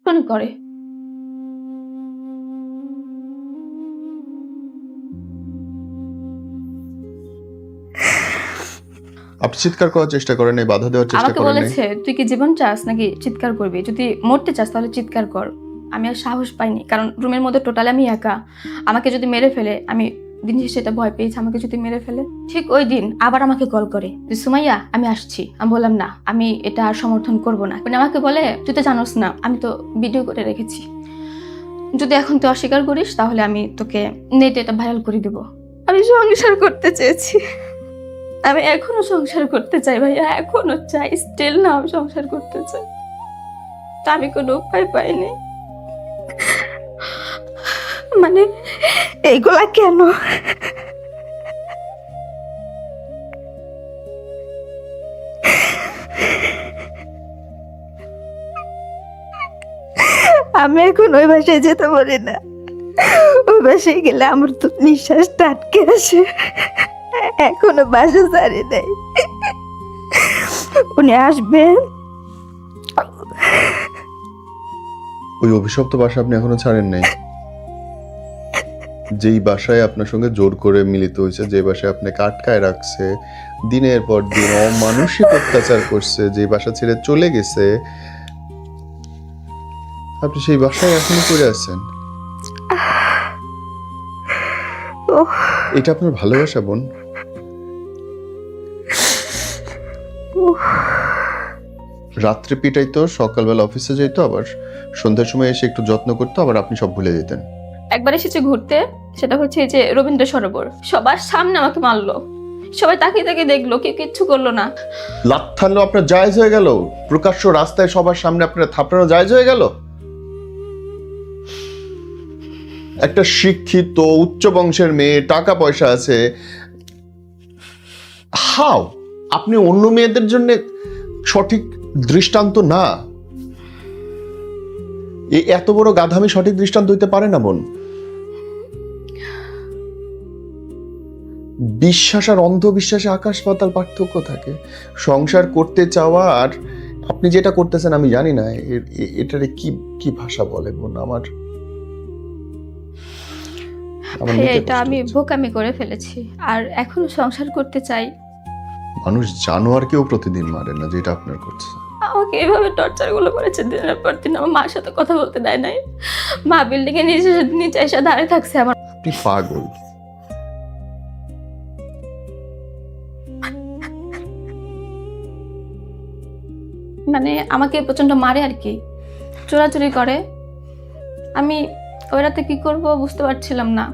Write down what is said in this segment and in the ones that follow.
কেন করে? আপনি চিৎকার করার চেষ্টা করেন নাই, বাধা দেওয়ার চেষ্টা আমাকে করেন নাই? বলেছে তুই কি জীবন চাস নাকি চিৎকার করবি, যদি মরতে চাস তাহলে চিৎকার কর। আমি আর সাহস পাইনি, কারণ রুমের মধ্যে টোটাল আমি একা। আমাকে যদি মেরে ফেলে, আমি দিন শেষে এটা ভয় পেয়েছি আমাকে যদি মেরে ফেলে। ঠিক ওই দিন আবার আমাকে কল করে যে সুমাইয়া আমি আসছি। আমি বললাম না, আমি এটা আর সমর্থন করব না। মানে আমাকে বলে তুই তো জানোস না, আমি তো ভিডিও করে রেখেছি, যদি এখন তুই অস্বীকার করিস তাহলে আমি তোকে নেটে এটা ভাইরাল করে দেবো। আমি সংসার করতে চেয়েছি, আমি এখনো সংসার করতে চাই ভাইয়া, এখনো চাই, স্টিল না আমি সংসার করতে চাই। তা আমি কোনো উপায় পাইনি। মানে এইগুলা কেন? আমি এখন ওই বাসায় যেতে পারি না। ওই বাসায় গেলে আমার তো নিঃশ্বাসটা আটকে আসে। এখনো বাসা ছাড়ি নাই। উনি আসবেন। ওই অভিশপ্ত বাসা আপনি এখনো ছাড়েন নাই? যেই বাসায় আপনার সঙ্গে জোর করে মিলিত হয়েছে, যে বাসায় আপনাকে আটকায় রাখছে, দিনের পর দিন অমানুষিক অত্যাচার করছে, যে বাসা ছেড়ে চলে গেছে, আপনি সেই বাসায় এখনো পড়ে আছেন? এটা আপনার ভালোবাসা বোন? রাত্রে পিটাইতো, সকালবেলা অফিসে যেত, আবার সন্ধ্যার সময় এসে একটু যত্ন করতো, আবার আপনি সব ভুলে যেতেন। একবার এসেছে ঘুরতে, সেটা হচ্ছে এই যে রবীন্দ্র সরোবর, সবার সামনে আমাকে মারলো। সবাই তাকিয়ে তাকিয়ে দেখলো, কেউ কিচ্ছু করলো না। লাথ আপনার জায়েজ হয়ে গেল? প্রকাশ্য রাস্তায় সবার সামনে আপনার থাপড়ানো জায়েজ হয়ে গেল? একটা শিক্ষিত উচ্চ বংশের মেয়ে, টাকা পয়সা আছে, হাও আপনি অন্য মেয়েদের জন্য সঠিক দৃষ্টান্ত না? এত বড় গাধামি সঠিক দৃষ্টান্ত হইতে পারে না বোন। বিশ্বাস আর অন্ধবিশ্বাসে আকাশ পাতাল পার্থক্য থাকে। সংসার করতে চাওয়া আর আপনি যেটা করতেছেন আমি জানি না এটারে কি কি ভাষা বলে বোন। আমার নিতে এটা কষ্ট আমি হচ্ছে। বোকামি করে ফেলেছি, আর এখনো সংসার করতে চাই। মানুষ জানোয়ারকেও প্রতিদিন মারে না, যেটা আপনার করছে। আমাকে এভাবে টর্চার গুলো করেছে দিনের পর দিন। আমার মার সাথে কথা বলতে দেয় নাই। মা বিল্ডিং এর নিচে নিচে এসে দাঁড়িয়ে থাকছে আমার। আপনি পাগল। মানে আমাকে প্রচন্ড মারে আর কি, চোরাচুরি করে। আমি ওই রাতে কি করব বুঝতে পারছিলাম না।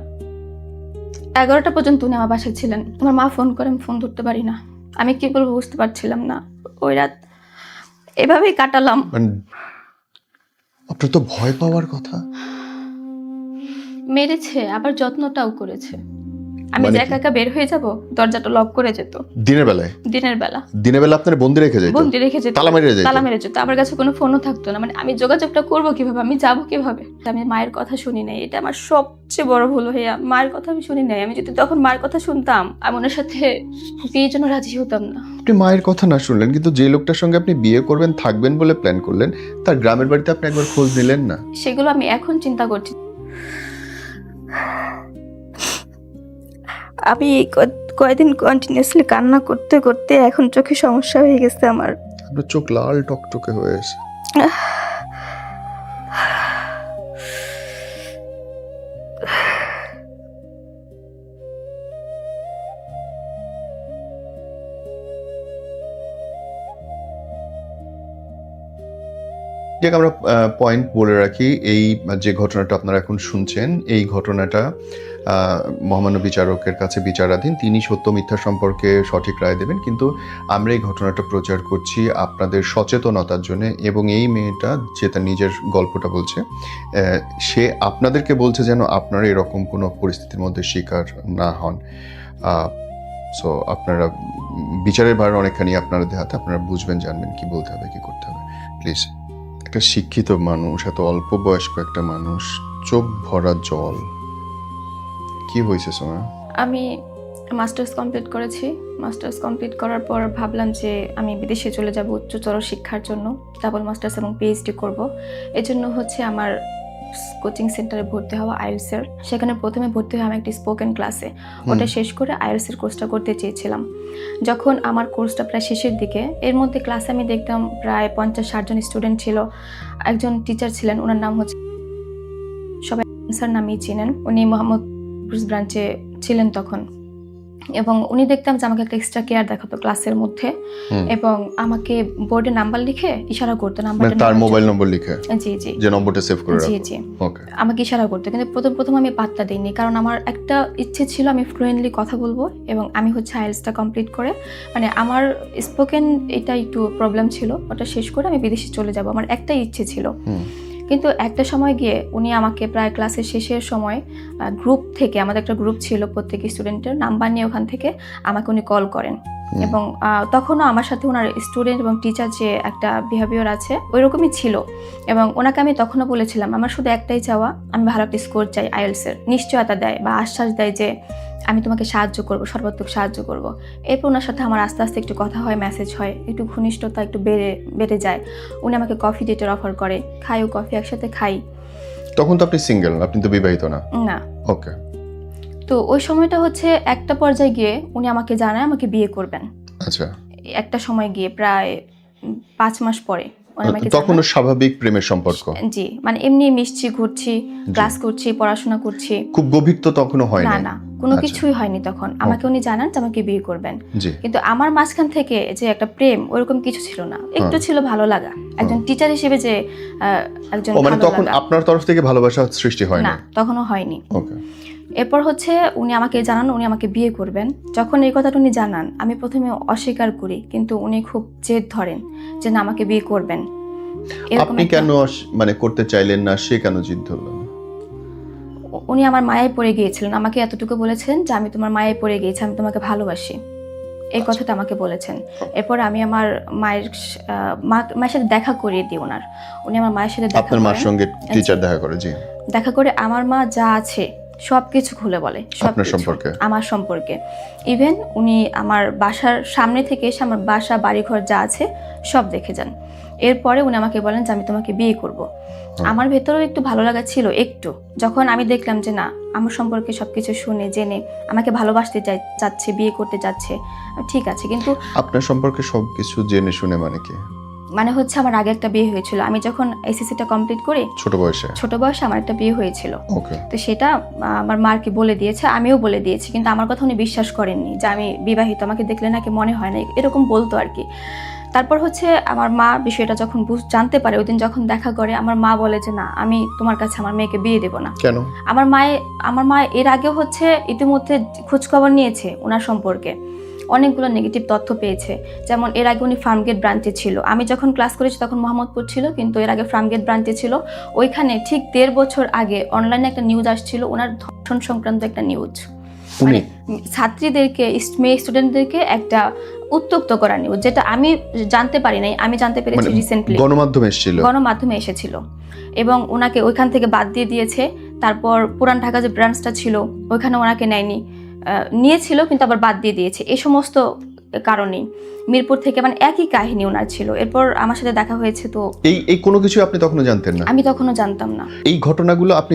11টা পর্যন্ত উনি আমার বাসায় ছিলেন। আমার মা ফোন করে, আমি ফোন ধরতে পারি না। আমি কি করবো বুঝতে পারছিলাম না। ওই রাত এভাবেই কাটালাম। মানে আপনার তো ভয় পাওয়ার কথা। মেরেছে, আবার যত্নটাও করেছে। আমি মানে যে কি? একা একা বের হয়ে যাব, দরজাটা লক করে যেত। দিনের বেলায়? দিনের বেলা দিনের বেলা আপনার বন্দি রেখে যেত? বন্দি রেখে যেত, তালা মেরে যেত? তালা মেরে যেত। আমার কাছে কোনো ফোনও থাকতো না। মানে আমি যোগাযোগটা করবো কিভাবে, আমি যাবো কিভাবে? আমি মায়ের কথা শুনি নাই, এটা আমার সবচেয়ে বড় ভুল। হইয়া মায়ের কথা আমি শুনি নাই। আমি যদি তখন মায়ের কথা শুনতাম, আমি ওনার সাথে বিয়ের জন্য রাজি হতাম না। আপনি মায়ের কথা না শুনলেন, কিন্তু যে লোকটার সঙ্গে আপনি বিয়ে করবেন, থাকবেন বলে প্ল্যান করলেন, তার গ্রামের বাড়িতে আপনি একবার খোঁজ নিলেন না? সেগুলো আমি এখন চিন্তা করছি। আমি এই কয়েকদিন কন্টিনিউয়াসলি কান্না করতে করতে এখন চোখে সমস্যা হয়ে গেছে আমার। আপনার চোখ লাল টকটকে হয়ে এসে। যাক, আমরা পয়েন্ট বলে রাখি। এই যে ঘটনাটা আপনারা এখন শুনছেন, এই ঘটনাটা মহামান্য বিচারকের কাছে বিচারাধীন। তিনি সত্য মিথ্যা সম্পর্কে সঠিক রায় দেবেন, কিন্তু আমরা এই ঘটনাটা প্রচার করছি আপনাদের সচেতনতার জন্য। এবং এই মেয়েটা যে তার নিজের গল্পটা বলছে, সে আপনাদেরকে বলছে যেন আপনারা এরকম কোনো পরিস্থিতির মধ্যে শিকার না হন। সো আপনারা বিচারের ভার অনেকখানি আপনাদের হাতে, আপনারা বুঝবেন, জানবেন কি বলতে হবে, কি করতে হবে। প্লিজ, একটা শিক্ষিত মানুষ, এত অল্প বয়স্ক একটা মানুষ, চোখ ভরা জল, কি হয়েছে সোনা? আমি মাস্টার্স কমপ্লিট করেছি। মাস্টার্স কমপ্লিট করার পর ভাবলাম যে আমি বিদেশে চলে যাব উচ্চতর শিক্ষার জন্য, ডাবল মাস্টার্স এবং পিএইচডি করব। এই জন্য হচ্ছে আমার কোচিং সেন্টারে ভর্তি হওয়া আইএলটিএসের। সেখানে প্রথমে ভর্তি হওয়া আমি একটি স্পোকেন ক্লাসে, ওটা শেষ করে আইএলটিএসের কোর্সটা করতে চেয়েছিলাম। যখন আমার কোর্সটা প্রায় শেষের দিকে, এর মধ্যে ক্লাসে আমি দেখতাম প্রায় 50-60 জন স্টুডেন্ট ছিল। একজন টিচার ছিলেন, ওনার নাম হচ্ছে, সবাই স্যার নামেই চিনেন, উনি মোহাম্মদপুর ব্রাঞ্চে ছিলেন তখন। এবং উনি দেখতাম যে আমাকে একটা এক্সট্রা কেয়ার দেখাতো ক্লাসের মধ্যে, এবং আমাকে বোর্ডে নাম্বার লিখে ইশারা করতো, নাম্বারটা তার মোবাইল নম্বর লিখে, জি জি, যে নম্বরটা সেভ করে জি রাখো। জি, ওকে। আমাকে ইশারা করতো। কিন্তু প্রথম আমি পাত্তা দিইনি, কারণ আমার একটা ইচ্ছে ছিল আমি ফ্লুয়েন্টলি কথা বলবো, এবং আমি হচ্ছে আইএলটিএসটা কমপ্লিট করে, মানে আমার স্পোকেন এটা একটু প্রবলেম ছিল, ওটা শেষ করে আমি বিদেশে চলে যাব, আমার একটাই ইচ্ছে ছিল। কিন্তু একটা সময় গিয়ে উনি আমাকে প্রায় ক্লাসের শেষের সময় গ্রুপ থেকে, আমাদের একটা গ্রুপ ছিল প্রত্যেক স্টুডেন্টের, নাম্বার নিয়ে ওখান থেকে আমাকে উনি কল করেন। এবং তখনও আমার সাথে ওনার স্টুডেন্ট এবং টিচার যে একটা বিহেভিয়ার আছে ওই রকমই ছিল। এবং ওনাকে আমি তখনও বলেছিলাম আমার শুধু একটাই চাওয়া, আমি ভালো একটা স্কোর চাই আইএলটিএসের। নিশ্চয়তা দেয় বা আশ্বাস দেয় যে আমি তোমাকে সাহায্য করব, সর্বাত্মক সাহায্য করব। এরপর ওনার সাথে আমার আস্তে আস্তে একটু কথা হয়, মেসেজ হয়, একটু ঘনিষ্ঠতা একটু বেড়ে যায়। উনি আমাকে কফি ডেটের অফার করে, খাইও কফি একসাথে খাই। তখন তো আপনি সিঙ্গেল, আপনি তো বিবাহিত না? না। ওকে। তো ওই সময়টা হচ্ছে একটা পর্যায়ে গিয়ে উনি আমাকে জানায় আমাকে বিয়ে করবেন। আচ্ছা। একটা সময় গিয়ে প্রায় 5 মাস পরে তখনও স্বাভাবিক প্রেমের সম্পর্ক? জি, মানে এমনি মিশছি, ঘুরছি, ক্লাস করছি, পড়াশোনা করছি। খুব গভীর তো তখনও হয় না না, কোনো কিছুই হয়নি তখন। আমাকে উনি জানান যে আমাকে বিয়ে করবেন। কিন্তু আমার মাঝখান থেকে যে একটা প্রেম ওরকম কিছু ছিল না, একটু ছিল ভালো লাগা, একজন টিচার হিসেবে যে একজন মানে তখন আপনার তরফ থেকে ভালোবাসা সৃষ্টি হয় না? তখনও হয়নি। ওকে। এরপর হচ্ছে উনি আমাকে জানান উনি আমাকে বিয়ে করবেন। যখন এই কথাটা উনি জানান আমি প্রথমে অস্বীকার করি, কিন্তু উনি খুব জেদ ধরেন যে না আমাকে বিয়ে করবেন। আপনি কেন মানে করতে চাইলেন না, সে কেন জিদ ধরলো? উনি আমার মায়ায় পড়ে গিয়েছিলেন, আমাকে এতটুকু বলেছেন যে আমি তোমার মায়ায় পড়ে গিয়েছি, আমি তোমাকে ভালোবাসি, এই কথাটা আমাকে বলেছেন। এরপর আমি আমার মায়ের সাথে দেখা করিয়ে দিই ওনার। উনি আমার মায়ের সাথে দেখা, আপনার মার সঙ্গে টিচার দেখা করে? জি। দেখা করে আমার মা যা আছে সবকিছু খুলে বলে, আপনার সম্পর্কে, আমার সম্পর্কে। ইভেন উনি আমার বাসার সামনে থেকে এসে আমার বাসা বাড়িঘর যা আছে সব দেখে যান। এরপরে উনি আমাকে বলেন যে আমি তোমাকে বিয়ে করব। আমার ভেতরেও একটু ভালো লাগা ছিল একটু, যখন আমি দেখলাম যে না আমার সম্পর্কে সবকিছু শুনে জেনে আমাকে ভালোবাসতে চাচ্ছে, বিয়ে করতে চাচ্ছে, ঠিক আছে। কিন্তু আপনার সম্পর্কে সবকিছু জেনে শুনে মানে কি? মানে হচ্ছে আমার আগে একটা বিয়ে হয়েছিল, আমি যখন এসএসসিটা কমপ্লিট করি ছোট বয়সে আমার একটা বিয়ে হয়েছিল। তো সেটা আমার মাকে বলে দিয়েছে, আমিও বলে দিয়েছি, কিন্তু আমার কথা উনি বিশ্বাস করেননি যে আমি বিবাহিত, আমাকে দেখলে নাকি মনে হয় না, এরকম বলতো আর কি। তারপর হচ্ছে আমার মা বিষয়টা যখন জানতে পারে, ওই দিন যখন দেখা করে, আমার মা বলে যে না আমি তোমার কাছে আমার মেয়েকে বিয়ে দেবো না। কেন? আমার মা এর আগেও হচ্ছে ইতিমধ্যে খোঁজখবর নিয়েছে ওনার সম্পর্কে, অনেকগুলো নেগেটিভ তথ্য পেয়েছে। যেমন এর আগে উনি ফার্মগেট ব্রাঞ্চে ছিল, আমি যখন ক্লাস করেছি তখন মোহাম্মদপুর ছিল, কিন্তু এর আগে ফার্মগেট ব্রাঞ্চে ছিল। ওইখানে ঠিক 1.5 বছর আগে অনলাইনে একটা নিউজ আসছিল, ওনার ধর্ষণ সংক্রান্ত একটা নিউজ, মানে ছাত্রীদেরকে, মেয়ে স্টুডেন্টদেরকে একটা উত্তক্ত করা নিউজ, যেটা আমি জানতে পারি নাই, আমি জানতে পেরেছি রিসেন্টলি, গণমাধ্যমে এসেছিল। এবং ওনাকে ওইখান থেকে বাদ দিয়ে দিয়েছে। তারপর পুরান ঢাকা যে ব্রাঞ্চটা ছিল ওইখানে ওনাকে নেয়নি, নিয়েছিল কিন্তু আবার বাদ দিয়ে দিয়েছে। এই সমস্ত কারণেই মিরপুর থেকে, মানে একই কাহিনী ওনার ছিল। এরপর আমার সাথে দেখা হয়েছে। তো এই কোনো কিছু আপনি তখনও জানতেন না? আমি তখনও জানতাম না। এই ঘটনাগুলো আপনি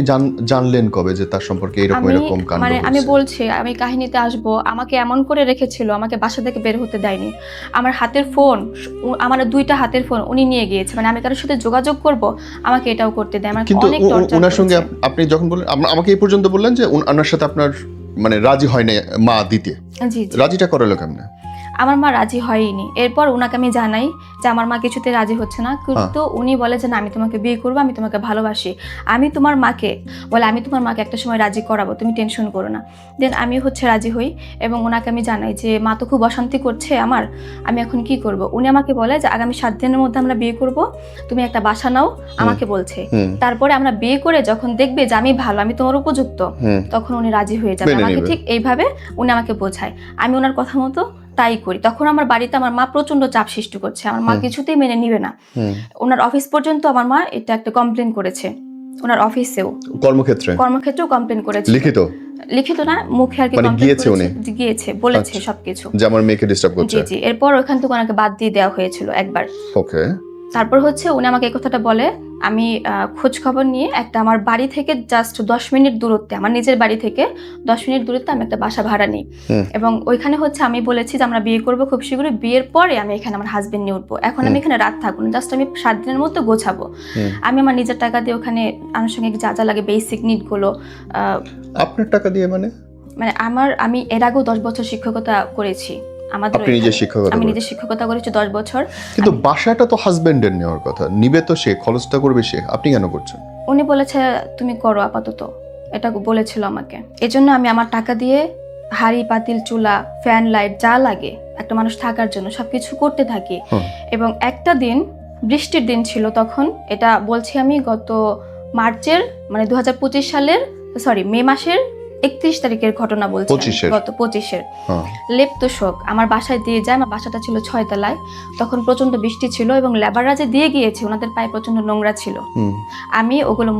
জানলেন কবে যে তার সম্পর্কে এরকম কাণ্ড? মানে আমি বলছি, আমি কাহিনীতে আসবো। আমাকে এমন করে রেখেছিল, আমাকে বাসা থেকে বের হতে দেয়নি। আমার হাতের ফোন, আমার 2টা হাতের ফোন উনি নিয়ে গিয়েছে, মানে আমি কারোর সাথে যোগাযোগ করব আমাকে এটাও করতে দেয়। আমার অনেক টর্চার। ওনার সঙ্গে আপনি যখন বললেন, আমাকে এই পর্যন্ত বললেন যে ওনার সাথে আপনার মানে রাজি হয় না মা দিতে। জি, রাজিটা করালো কেমনে? আমার মা রাজি হয়নি। এরপর ওনাকে আমি জানাই যে আমার মা কিছুতে রাজি হচ্ছে না, কিন্তু উনি বলে যে না আমি তোমাকে বিয়ে করবো, আমি তোমাকে ভালোবাসি, আমি তোমার মাকে একটা সময় রাজি করাবো, তুমি টেনশন করো না। দেন আমি হচ্ছে রাজি হই এবং ওনাকে আমি জানাই যে মা তো খুব অশান্তি করছে আমার, আমি এখন কি করব। উনি আমাকে বলে যে আগামী 7 দিনের মধ্যে আমরা বিয়ে করব, তুমি একটা বাসা নাও, আমাকে বলছে। তারপরে আমরা বিয়ে করে যখন দেখবে যে আমি ভালো, আমি তোমার উপযুক্ত, তখন উনি রাজি হয়ে যাবে। আমাকে ঠিক এইভাবে উনি আমাকে বোঝায়, আমি ওনার কথা মতো তাই করি। তখন আমার বাড়িতে আমার মা প্রচন্ড চাপ সৃষ্টি করছে, আমার মা কিছুতেই মেনে নিবে না। ওনার অফিস পর্যন্ত আমার মা এটা একটা কমপ্লেন করেছে, ওনার অফিসেও, কর্মক্ষেত্রেও কমপ্লেন করেছে। লিখিত না, মুখে আর কি মানে কমপ্লেন গিয়েছে উনি? করেছে, গিয়েছে, বলেছে আচ্ছা। সবকিছু। যে আমার মেয়েকে ডিস্টার্ব জি করছে। জি এরপর ওখান থেকে ওনাকে বাদ দিয়ে দেওয়া হয়েছিল একবার। ওকে। তারপর হচ্ছে উনি আমাকে এই কথাটা বলে, আমি খোঁজ খবর নিয়ে একটা আমার বাড়ি থেকে জাস্ট 10 মিনিট দূরত্বে, আমার নিজের বাড়ি থেকে 10 মিনিট দূরত্বে আমি একটা বাসা ভাড়া নিই। হুম। এবং ওইখানে হচ্ছে আমি বলেছি যে আমরা বিয়ে করব খুব শীঘ্রই, বিয়ের পরে আমি এখানে আমার হাজবেন্ড নিয়ে উঠবো, এখন আমি এখানে রাত থাকবো না, জাস্ট আমি 7 দিনের মধ্যে গোছাবো। হুম। আমি আমার নিজের টাকা দিয়ে ওখানে আনুষঙ্গিক যা যা লাগে বেসিক নিডগুলো, আপনার টাকা দিয়ে মানে? মানে আমি এর আগেও 10 বছর শিক্ষকতা করেছি আমাদের আপনি নিজে এখানে। শিক্ষকতা আমি করেন? নিজে শিক্ষকতা করেছি 10 বছর। কিন্তু বাসাটা তো হাজবেন্ডের নেওয়ার কথা, নিবে তো সে, খরচটা করবে সে, আপনি কেন করছেন? উনি বলেছে তুমি করো আপাতত, এটা বলেছিল আমাকে। এজন্য আমি আমার টাকা দিয়ে হাঁড়ি পাতিল চুলা ফ্যান লাইট যা লাগে একটা মানুষ থাকার জন্য সবকিছু করতে থাকি। হুম। এবং একটা দিন বৃষ্টির দিন ছিল তখন, এটা বলছি আমি গত মার্চের মানে 2025 সালের মে মাসের 31 তারিখের ঘটনা বলছি আমি, 25-এর? গত 25-এর। হ্যাঁ। লেপ্তশোক আমার বাসায় দিয়ে যায়, আমার বাসাটা ছিল 6 তলায়, তখন প্রচন্ড বৃষ্টি ছিল এবং লেবাররা যে দিয়ে গিয়েছে ওনাদের পায়ে প্রচন্ড নোংরা ছিল। হুম। আমি ওগুলো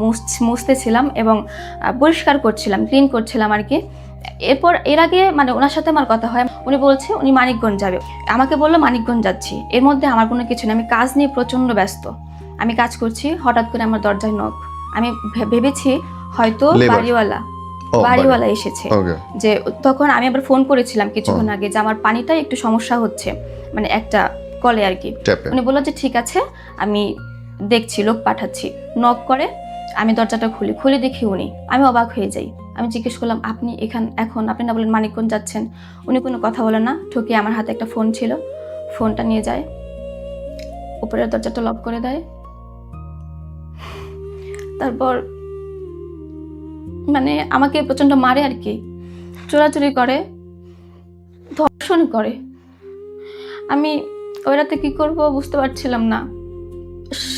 মুছতেছিলাম এবং পরিষ্কার করছিলাম, ক্লিন করছিলাম আর কি। এর আগে মানে ওনার সাথে আমার কথা হয়, উনি বলছে উনি মানিকগঞ্জ যাবে, আমাকে বললো মানিকগঞ্জ যাচ্ছি। এর মধ্যে আমার কোনো কিছু নেই, আমি কাজ নিয়ে প্রচন্ড ব্যস্ত, আমি কাজ করছি, হঠাৎ করে আমার দরজায় নক। আমি ভেবেছি হয়তো Labor? বাড়িওয়ালা ও, বাড়িওয়ালা এসেছে। ওকে। যে তখন আমি আবার ফোন করেছিলাম কিছুক্ষণ আগে যে আমার পানিটাই একটু সমস্যা হচ্ছে, মানে একটা কলে আর কি। ট্যাপে। উনি বললো যে ঠিক আছে আমি দেখছি, লোক পাঠাচ্ছি। নক করে আমি দরজাটা খুলে দেখি উনি। আমি অবাক হয়ে যাই, আমি জিজ্ঞেস করলাম আপনি এখন আপনি না বলেন মানিকগঞ্জ যাচ্ছেন? উনি কোনো কথা বলে না, ঠকিয়ে আমার হাতে একটা ফোন ছিল, ফোনটা নিয়ে যায়, উপরের দরজাটা লক করে দেয়। তারপর মানে আমাকে প্রচন্ড মারে আর কি, চোরাচুরি করে, ধর্ষণ করে। আমি ওই রাতে কি করব বুঝতে পারছিলাম না।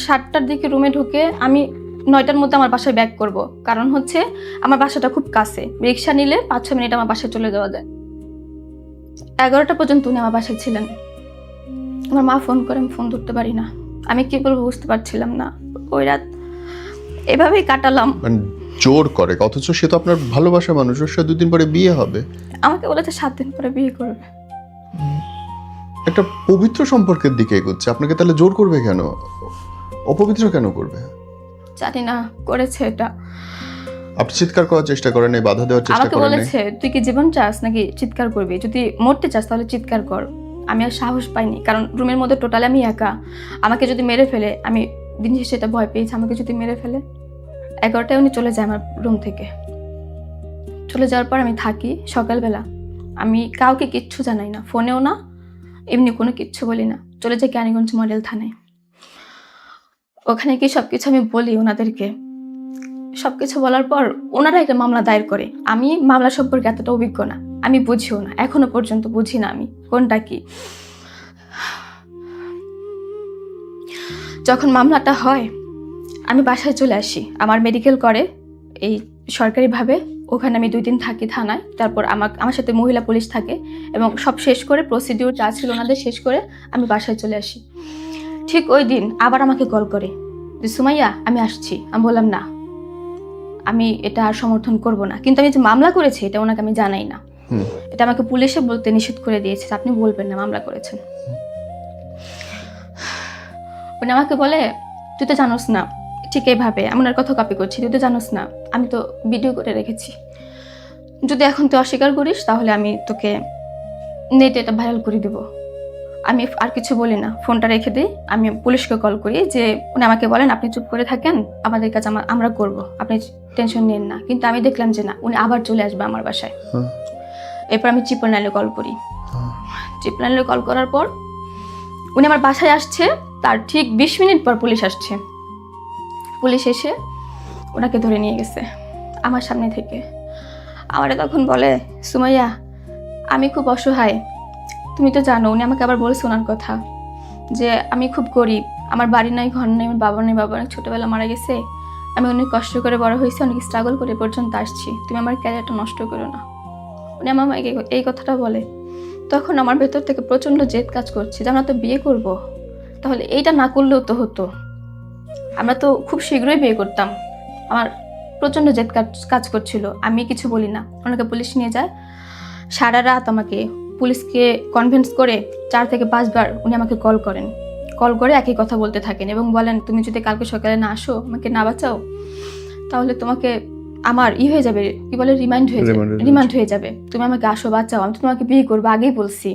7টার দিকে রুমে ঢুকে আমি 9টার মধ্যে আমার বাসায় ব্যাক করব, কারণ হচ্ছে আমার বাসাটা খুব কাছে, রিক্সা নিলে 5-6 মিনিট আমার বাসায় চলে যাওয়া যায়। 11টা পর্যন্ত উনি আমার বাসায় ছিলেন। আমার মা ফোন করে, আমি ফোন ধরতে পারি না, আমি কি বলবো বুঝতে পারছিলাম না। ওই রাত এভাবেই কাটালাম। মানে জোর করে, অথচ সে তো আপনার ভালোবাসার মানুষ, ওর সাথে 2 দিন পরে বিয়ে হবে। আমাকে বলেছে 7 দিন পরে বিয়ে করবে। একটা পবিত্র সম্পর্কের দিকে এগোচ্ছে, আপনাকে তাহলে জোর করবে কেন? অপবিত্র কেন করবে? জানি না, করেছে এটা। আপনি চিৎকার করার চেষ্টা করেন, এই বাধা দেওয়ার চেষ্টা আমাকে করেন? বলেছে তুই কি জীবন চাস নাকি চিৎকার করবি, যদি মরতে চাস তাহলে চিৎকার কর। আমি আর সাহস পাইনি, কারণ রুমের মধ্যে টোটালি আমি একা, আমাকে যদি মেরে ফেলে, আমি দিন শেষে এটা ভয় পেয়েছি, আমাকে যদি মেরে ফেলে। 11টায় উনি চলে যায় আমার রুম থেকে। চলে যাওয়ার পর আমি থাকি, সকালবেলা আমি কাউকে কিচ্ছু জানাই না, ফোনেও না, এমনি কোনো কিচ্ছু বলি না, চলে যাই ক্যানিগঞ্জ মডেল থানায়। ওখানে কি সবকিছু আমি বলি ওনাদেরকে। সবকিছু বলার পর ওনারা একটা মামলা দায়ের করে। আমি মামলা সম্পর্কে এতটা অভিজ্ঞ না, আমি বুঝিও না, এখনো পর্যন্ত বুঝি না আমি কোনটা কি। যখন মামলাটা হয় আমি বাসায় চলে আসি, আমার মেডিকেল করে এই সরকারিভাবে, ওখানে আমি 2 দিন থাকি থানায়। তারপর আমার সাথে মহিলা পুলিশ থাকে এবং সব শেষ করে প্রসিডিউর যা ছিল ওনাদের শেষ করে আমি বাসায় চলে আসি। ঠিক ওই দিন আবার আমাকে কল করে যে সুমাইয়া আমি আসছি। আমি বললাম না, আমি এটা আর সমর্থন করব না, কিন্তু আমি যে মামলা করেছি এটা ওনাকে আমি জানাই না। এটা আমাকে পুলিশে বলতে নিষেধ করে দিয়েছে, আপনি বলবেন না মামলা করেছেন। উনি আমাকে বলে তুই তো জানোস না, ঠিক এইভাবে আমি ওনার কথা কপি করছি, তুই তো জানোস না, আমি তো ভিডিও করে রেখেছি, যদি এখন তুই অস্বীকার করিস তাহলে আমি তোকে নেটে এটা ভাইরাল করে দেবো। আমি আর কিছু বলি না, ফোনটা রেখে দিই। আমি পুলিশকে কল করি, যে উনি আমাকে বলেন আপনি চুপ করে থাকেন, আমাদের কাছে আমরা করব, আপনি টেনশন নিন না। কিন্তু আমি দেখলাম যে না, উনি আবার চলে আসবে আমার বাসায়। এরপর আমি ট্রিপল নাইনে কল করি। ট্রিপল নাইনে কল করার পর উনি আমার বাসায় আসছে, তার ঠিক 20 মিনিট পর পুলিশ আসছে। পুলিশ এসে ওনাকে ধরে নিয়ে গেছে আমার সামনে থেকে। আমারে তখন বলে সুমাইয়া আমি খুব অসহায়, তুমি তো জানো। উনি আমাকে আবার বলছে ওনার কথা, যে আমি খুব গরিব, আমার বাড়ি নাই ঘর নেই, আমার বাবা নেই, বাবা অনেক ছোটোবেলা মারা গেছে, আমি অনেক কষ্ট করে বড় হয়েছি, অনেক স্ট্রাগল করে পর্যন্ত আসছি, তুমি আমার ক্যারিয়ারটা নষ্ট করো না। উনি আমাকে এই কথাটা বলে। তখন আমার ভেতর থেকে প্রচণ্ড জেদ কাজ করছে যে আমরা তো বিয়ে করব, তাহলে এইটা না করলেও তো হতো, আমরা তো খুব শীঘ্রই বিয়ে করতাম। আমার প্রচণ্ড জেদ কাজ করছিল। আমি কিছু বলি না, ওনাকে পুলিশ নিয়ে যায়। সারা রাত আমাকে পুলিশকে কনভিন্স করে 4 থেকে 5 বার উনি আমাকে কল করে একই কথা বলতে থাকেন এবং বলেন, তুমি যদি কালকে সকালে না আসো, আমাকে না বাঁচাও, তাহলে তোমাকে আমার হয়ে যাবে, কি বলে, রিমান্ড হয়ে যাবে। তুমি আমাকে আসো, বাঁচাও, আমি তো তোমাকে বিয়ে করবো, আগেই বলছি,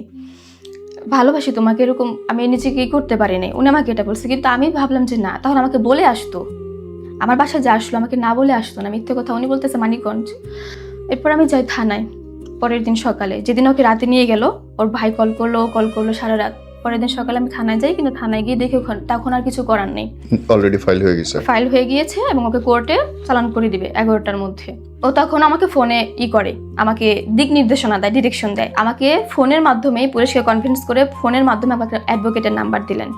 ভালোবাসি তোমাকে, এরকম আমি নিজেকে করতে পারি নাই। উনি আমাকে এটা বলছে, কিন্তু আমি ভাবলাম যে না, তাহলে আমাকে বলে আসতো, আমার বাসায় যে আসলো আমাকে না বলে আসতো না, মিথ্যে কথা। উনি বলতেছে মানিকগঞ্জ। এরপর আমি যাই থানায়। পরের দিন সকালে, যেদিন ওকে রাতে নিয়ে গেল, ওর ভাই কল করলো সারা রাত। পরের দিন সকালে আমি থানায় যাই, কিন্তু থানায় গিয়ে দেখি তখন আর কিছু করার নেই, অলরেডি ফাইল হয়ে গিয়েছে এবং ওকে কোর্টে চালান করে দিবে 11টার মধ্যে। ও তখন আমাকে ফোনে করে, আমাকে দিক নির্দেশনা দেয়, ডিরেকশন দেয়। আমাকে ফোনের মাধ্যমে পুলিশকে কনভিন্স করে ফোনের মাধ্যমে আমাকে অ্যাডভোকেটের নাম্বার দিলেন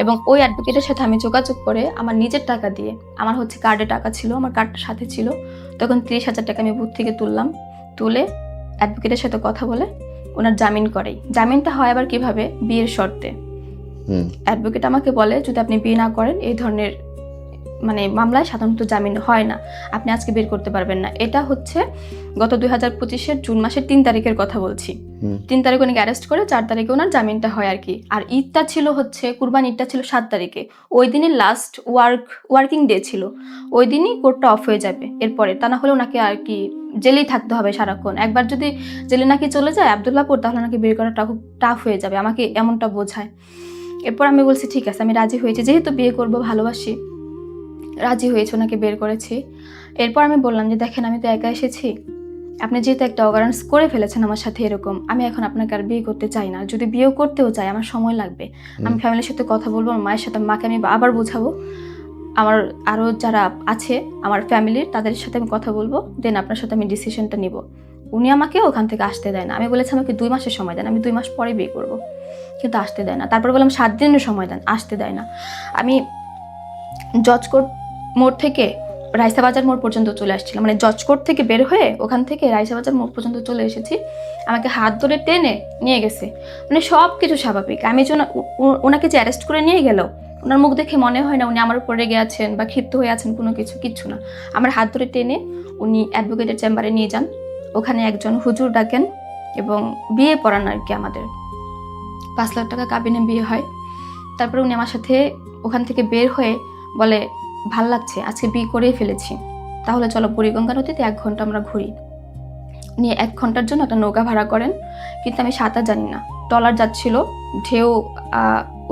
এবং ওই অ্যাডভোকেটের সাথে আমি যোগাযোগ করে আমার নিজের টাকা দিয়ে, আমার কার্ডে টাকা ছিল, আমার কার্ডটা সাথে ছিল, তখন 30,000 টাকা আমি বুথ থেকে তুলে অ্যাডভোকেটের সাথে কথা বলে ওনার জামিন করাই। জামিনটা হয় আবার কিভাবে, বিয়ের শর্তে। অ্যাডভোকেট আমাকে বলে, যদি আপনি বিয়ে না করেন এই ধরনের মামলায় সাধারণত জামিন হয় না, আপনি আজকে বের করতে পারবেন না। এটা হচ্ছে গত 2025-এর জুন মাসের 3 তারিখের কথা বলছি। 3 তারিখে উনি অ্যারেস্ট করে 4 তারিখে ওনার জামিনটা হয় আর কি। আর ঈদটা ছিল কুরবান ঈদটা ছিল 7 তারিখে। ওই দিনই লাস্ট ওয়ার্কিং ডে ছিল, ওই দিনই কোর্টটা অফ হয়ে যাবে। এরপরে তা না হলে ওনাকে আর কি জেলেই থাকতে হবে সারাক্ষণ। একবার যদি জেলে নাকি চলে যায় আব্দুল্লাহপুর, তাহলে নাকি বের করাটা খুব টাফ হয়ে যাবে, আমাকে এমনটা বোঝায়। এরপর আমি বলছি ঠিক আছে, আমি রাজি হয়েছি, যেহেতু বিয়ে করবো, ভালোবাসি, রাজি হয়েছে, ওনাকে বের করেছি। এরপর আমি বললাম যে দেখেন, আমি তো একা এসেছি, আপনি যেহেতু একটা অগারেন্স করে ফেলেছেন আমার সাথে এরকম, আমি এখন আপনাকে আর বিয়ে করতে চাই না। যদি বিয়েও করতেও চাই আমার সময় লাগবে, আমি ফ্যামিলির সাথে কথা বলবো, আমার মায়ের সাথে, মাকে আমি আবার বোঝাবো, আমার আরও যারা আছে আমার ফ্যামিলির তাদের সাথে আমি কথা বলবো, দেন আপনার সাথে আমি ডিসিশনটা নিব। উনি আমাকে ওখান থেকে আসতে দেয় না। আমি বলেছি আমাকে 2 মাসের সময় দেন, আমি 2 মাস পরে বিয়ে করব, কিন্তু আসতে দেয় না। তারপর বললাম 7 দিনের সময় দেন, আসতে দেয় না। আমি জজকোর্ট মোড় থেকে রাইসাবাজার মোড় পর্যন্ত চলে আসছিলাম, জজকোর্ট থেকে বের হয়ে ওখান থেকে রাইসাবাজার মোড় পর্যন্ত চলে এসেছি। আমাকে হাত ধরে টেনে নিয়ে গেছে, সব কিছু স্বাভাবিক। আমি ওনাকে যে অ্যারেস্ট করে নিয়ে গেল, ওনার মুখ দেখে মনে হয় না উনি আমার উপর রেগে আছেন বা ক্ষিপ্ত হয়ে আছেন, কিচ্ছু না। আমার হাত ধরে টেনে উনি অ্যাডভোকেটের চেম্বারে নিয়ে যান, ওখানে একজন হুজুর ডাকেন এবং বিয়ে পড়ান আর কি। আমাদের 5 লাখ টাকা কাবিনে বিয়ে হয়। তারপরে উনি আমার সাথে ওখান থেকে বের হয়ে বলে, ভাল লাগছে, আজকে বিয়ে করেই ফেলেছি, তাহলে চলো বুড়িগঙ্গা নদীতে 1 ঘন্টা আমরা ঘুরি। নিয়ে 1 ঘন্টার জন্য একটা নৌকা ভাড়া করেন, কিন্তু আমি সাঁতার জানি না। ট্রলার যাচ্ছিল, ঢেউ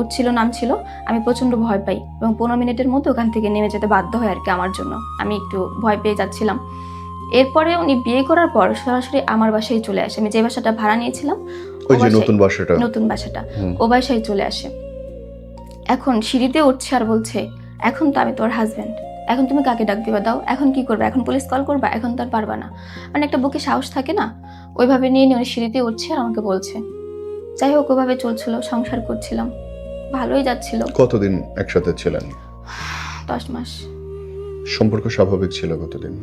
উঠছিল, নামছিল, আমি প্রচণ্ড ভয় পাই এবং 15 মিনিটের মধ্যে ওখান থেকে নেমে যেতে বাধ্য হয় আর কি। আমার জন্য আমি একটু ভয় পেয়ে যাচ্ছিলাম। এরপরে উনি বিয়ে করার পর সরাসরি আমার বাসায় চলে আসে। আমি যে বাসাটা ভাড়া নিয়েছিলাম, নতুন বাসাটা, ও বাসায় চলে আসে। এখন সিঁড়িতে উঠছে আর বলছে, এখন তো আমি তোর হাজব্যান্ড, এখন তুমি কাকে ডাক দিবা, দাও, এখন কি করবে, এখন পুলিশ কল করবা, এখন তো আর পারবা না। একটা বুকে সাহস থাকে না, ওইভাবে নিয়ে উনি সিঁড়িতে উঠছে আর আমাকে বলছে। যাই হোক, ওইভাবে চলছিল, সংসার করছিলাম, ভালোই যাচ্ছিল। কতদিন একসাথে ছিলেন? 10 মাস। সম্পর্ক স্বাভাবিক ছিল কতদিন?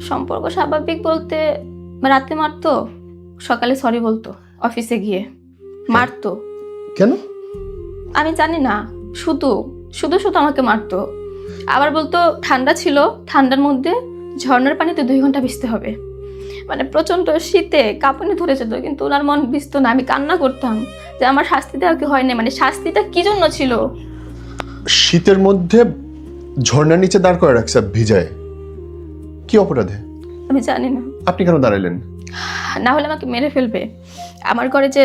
সম্পর্ক স্বাভাবিক বলতে, রাতে মারতো, সকালে সরি বলতো, অফিসে গিয়ে মারতো। কেন আমি জানি না, শুধু আমাকে মারতো। আবার বলতো ঠান্ডা ছিল, ঠান্ডার মধ্যে ঝর্ণার পানিতে 2 ঘন্টা ভিজতে হবে। প্রচন্ড শীতে কাঁপুনি ধরে যেত, কিন্তু ওনার মন ভিজতো না। আমি কান্না করতাম যে আমার শাস্তি দেওয়া কি হয় না, শাস্তিটা কি জন্য ছিল? শীতের মধ্যে ঝর্ণার নিচে দাঁড় করে রাখছে ভিজায়, কি অপরাধে? আমি জানি না। আপনি কেন দাঁড়াইলেন? না হলে আমাকে মেরে ফেলবে। আমার ঘরে যে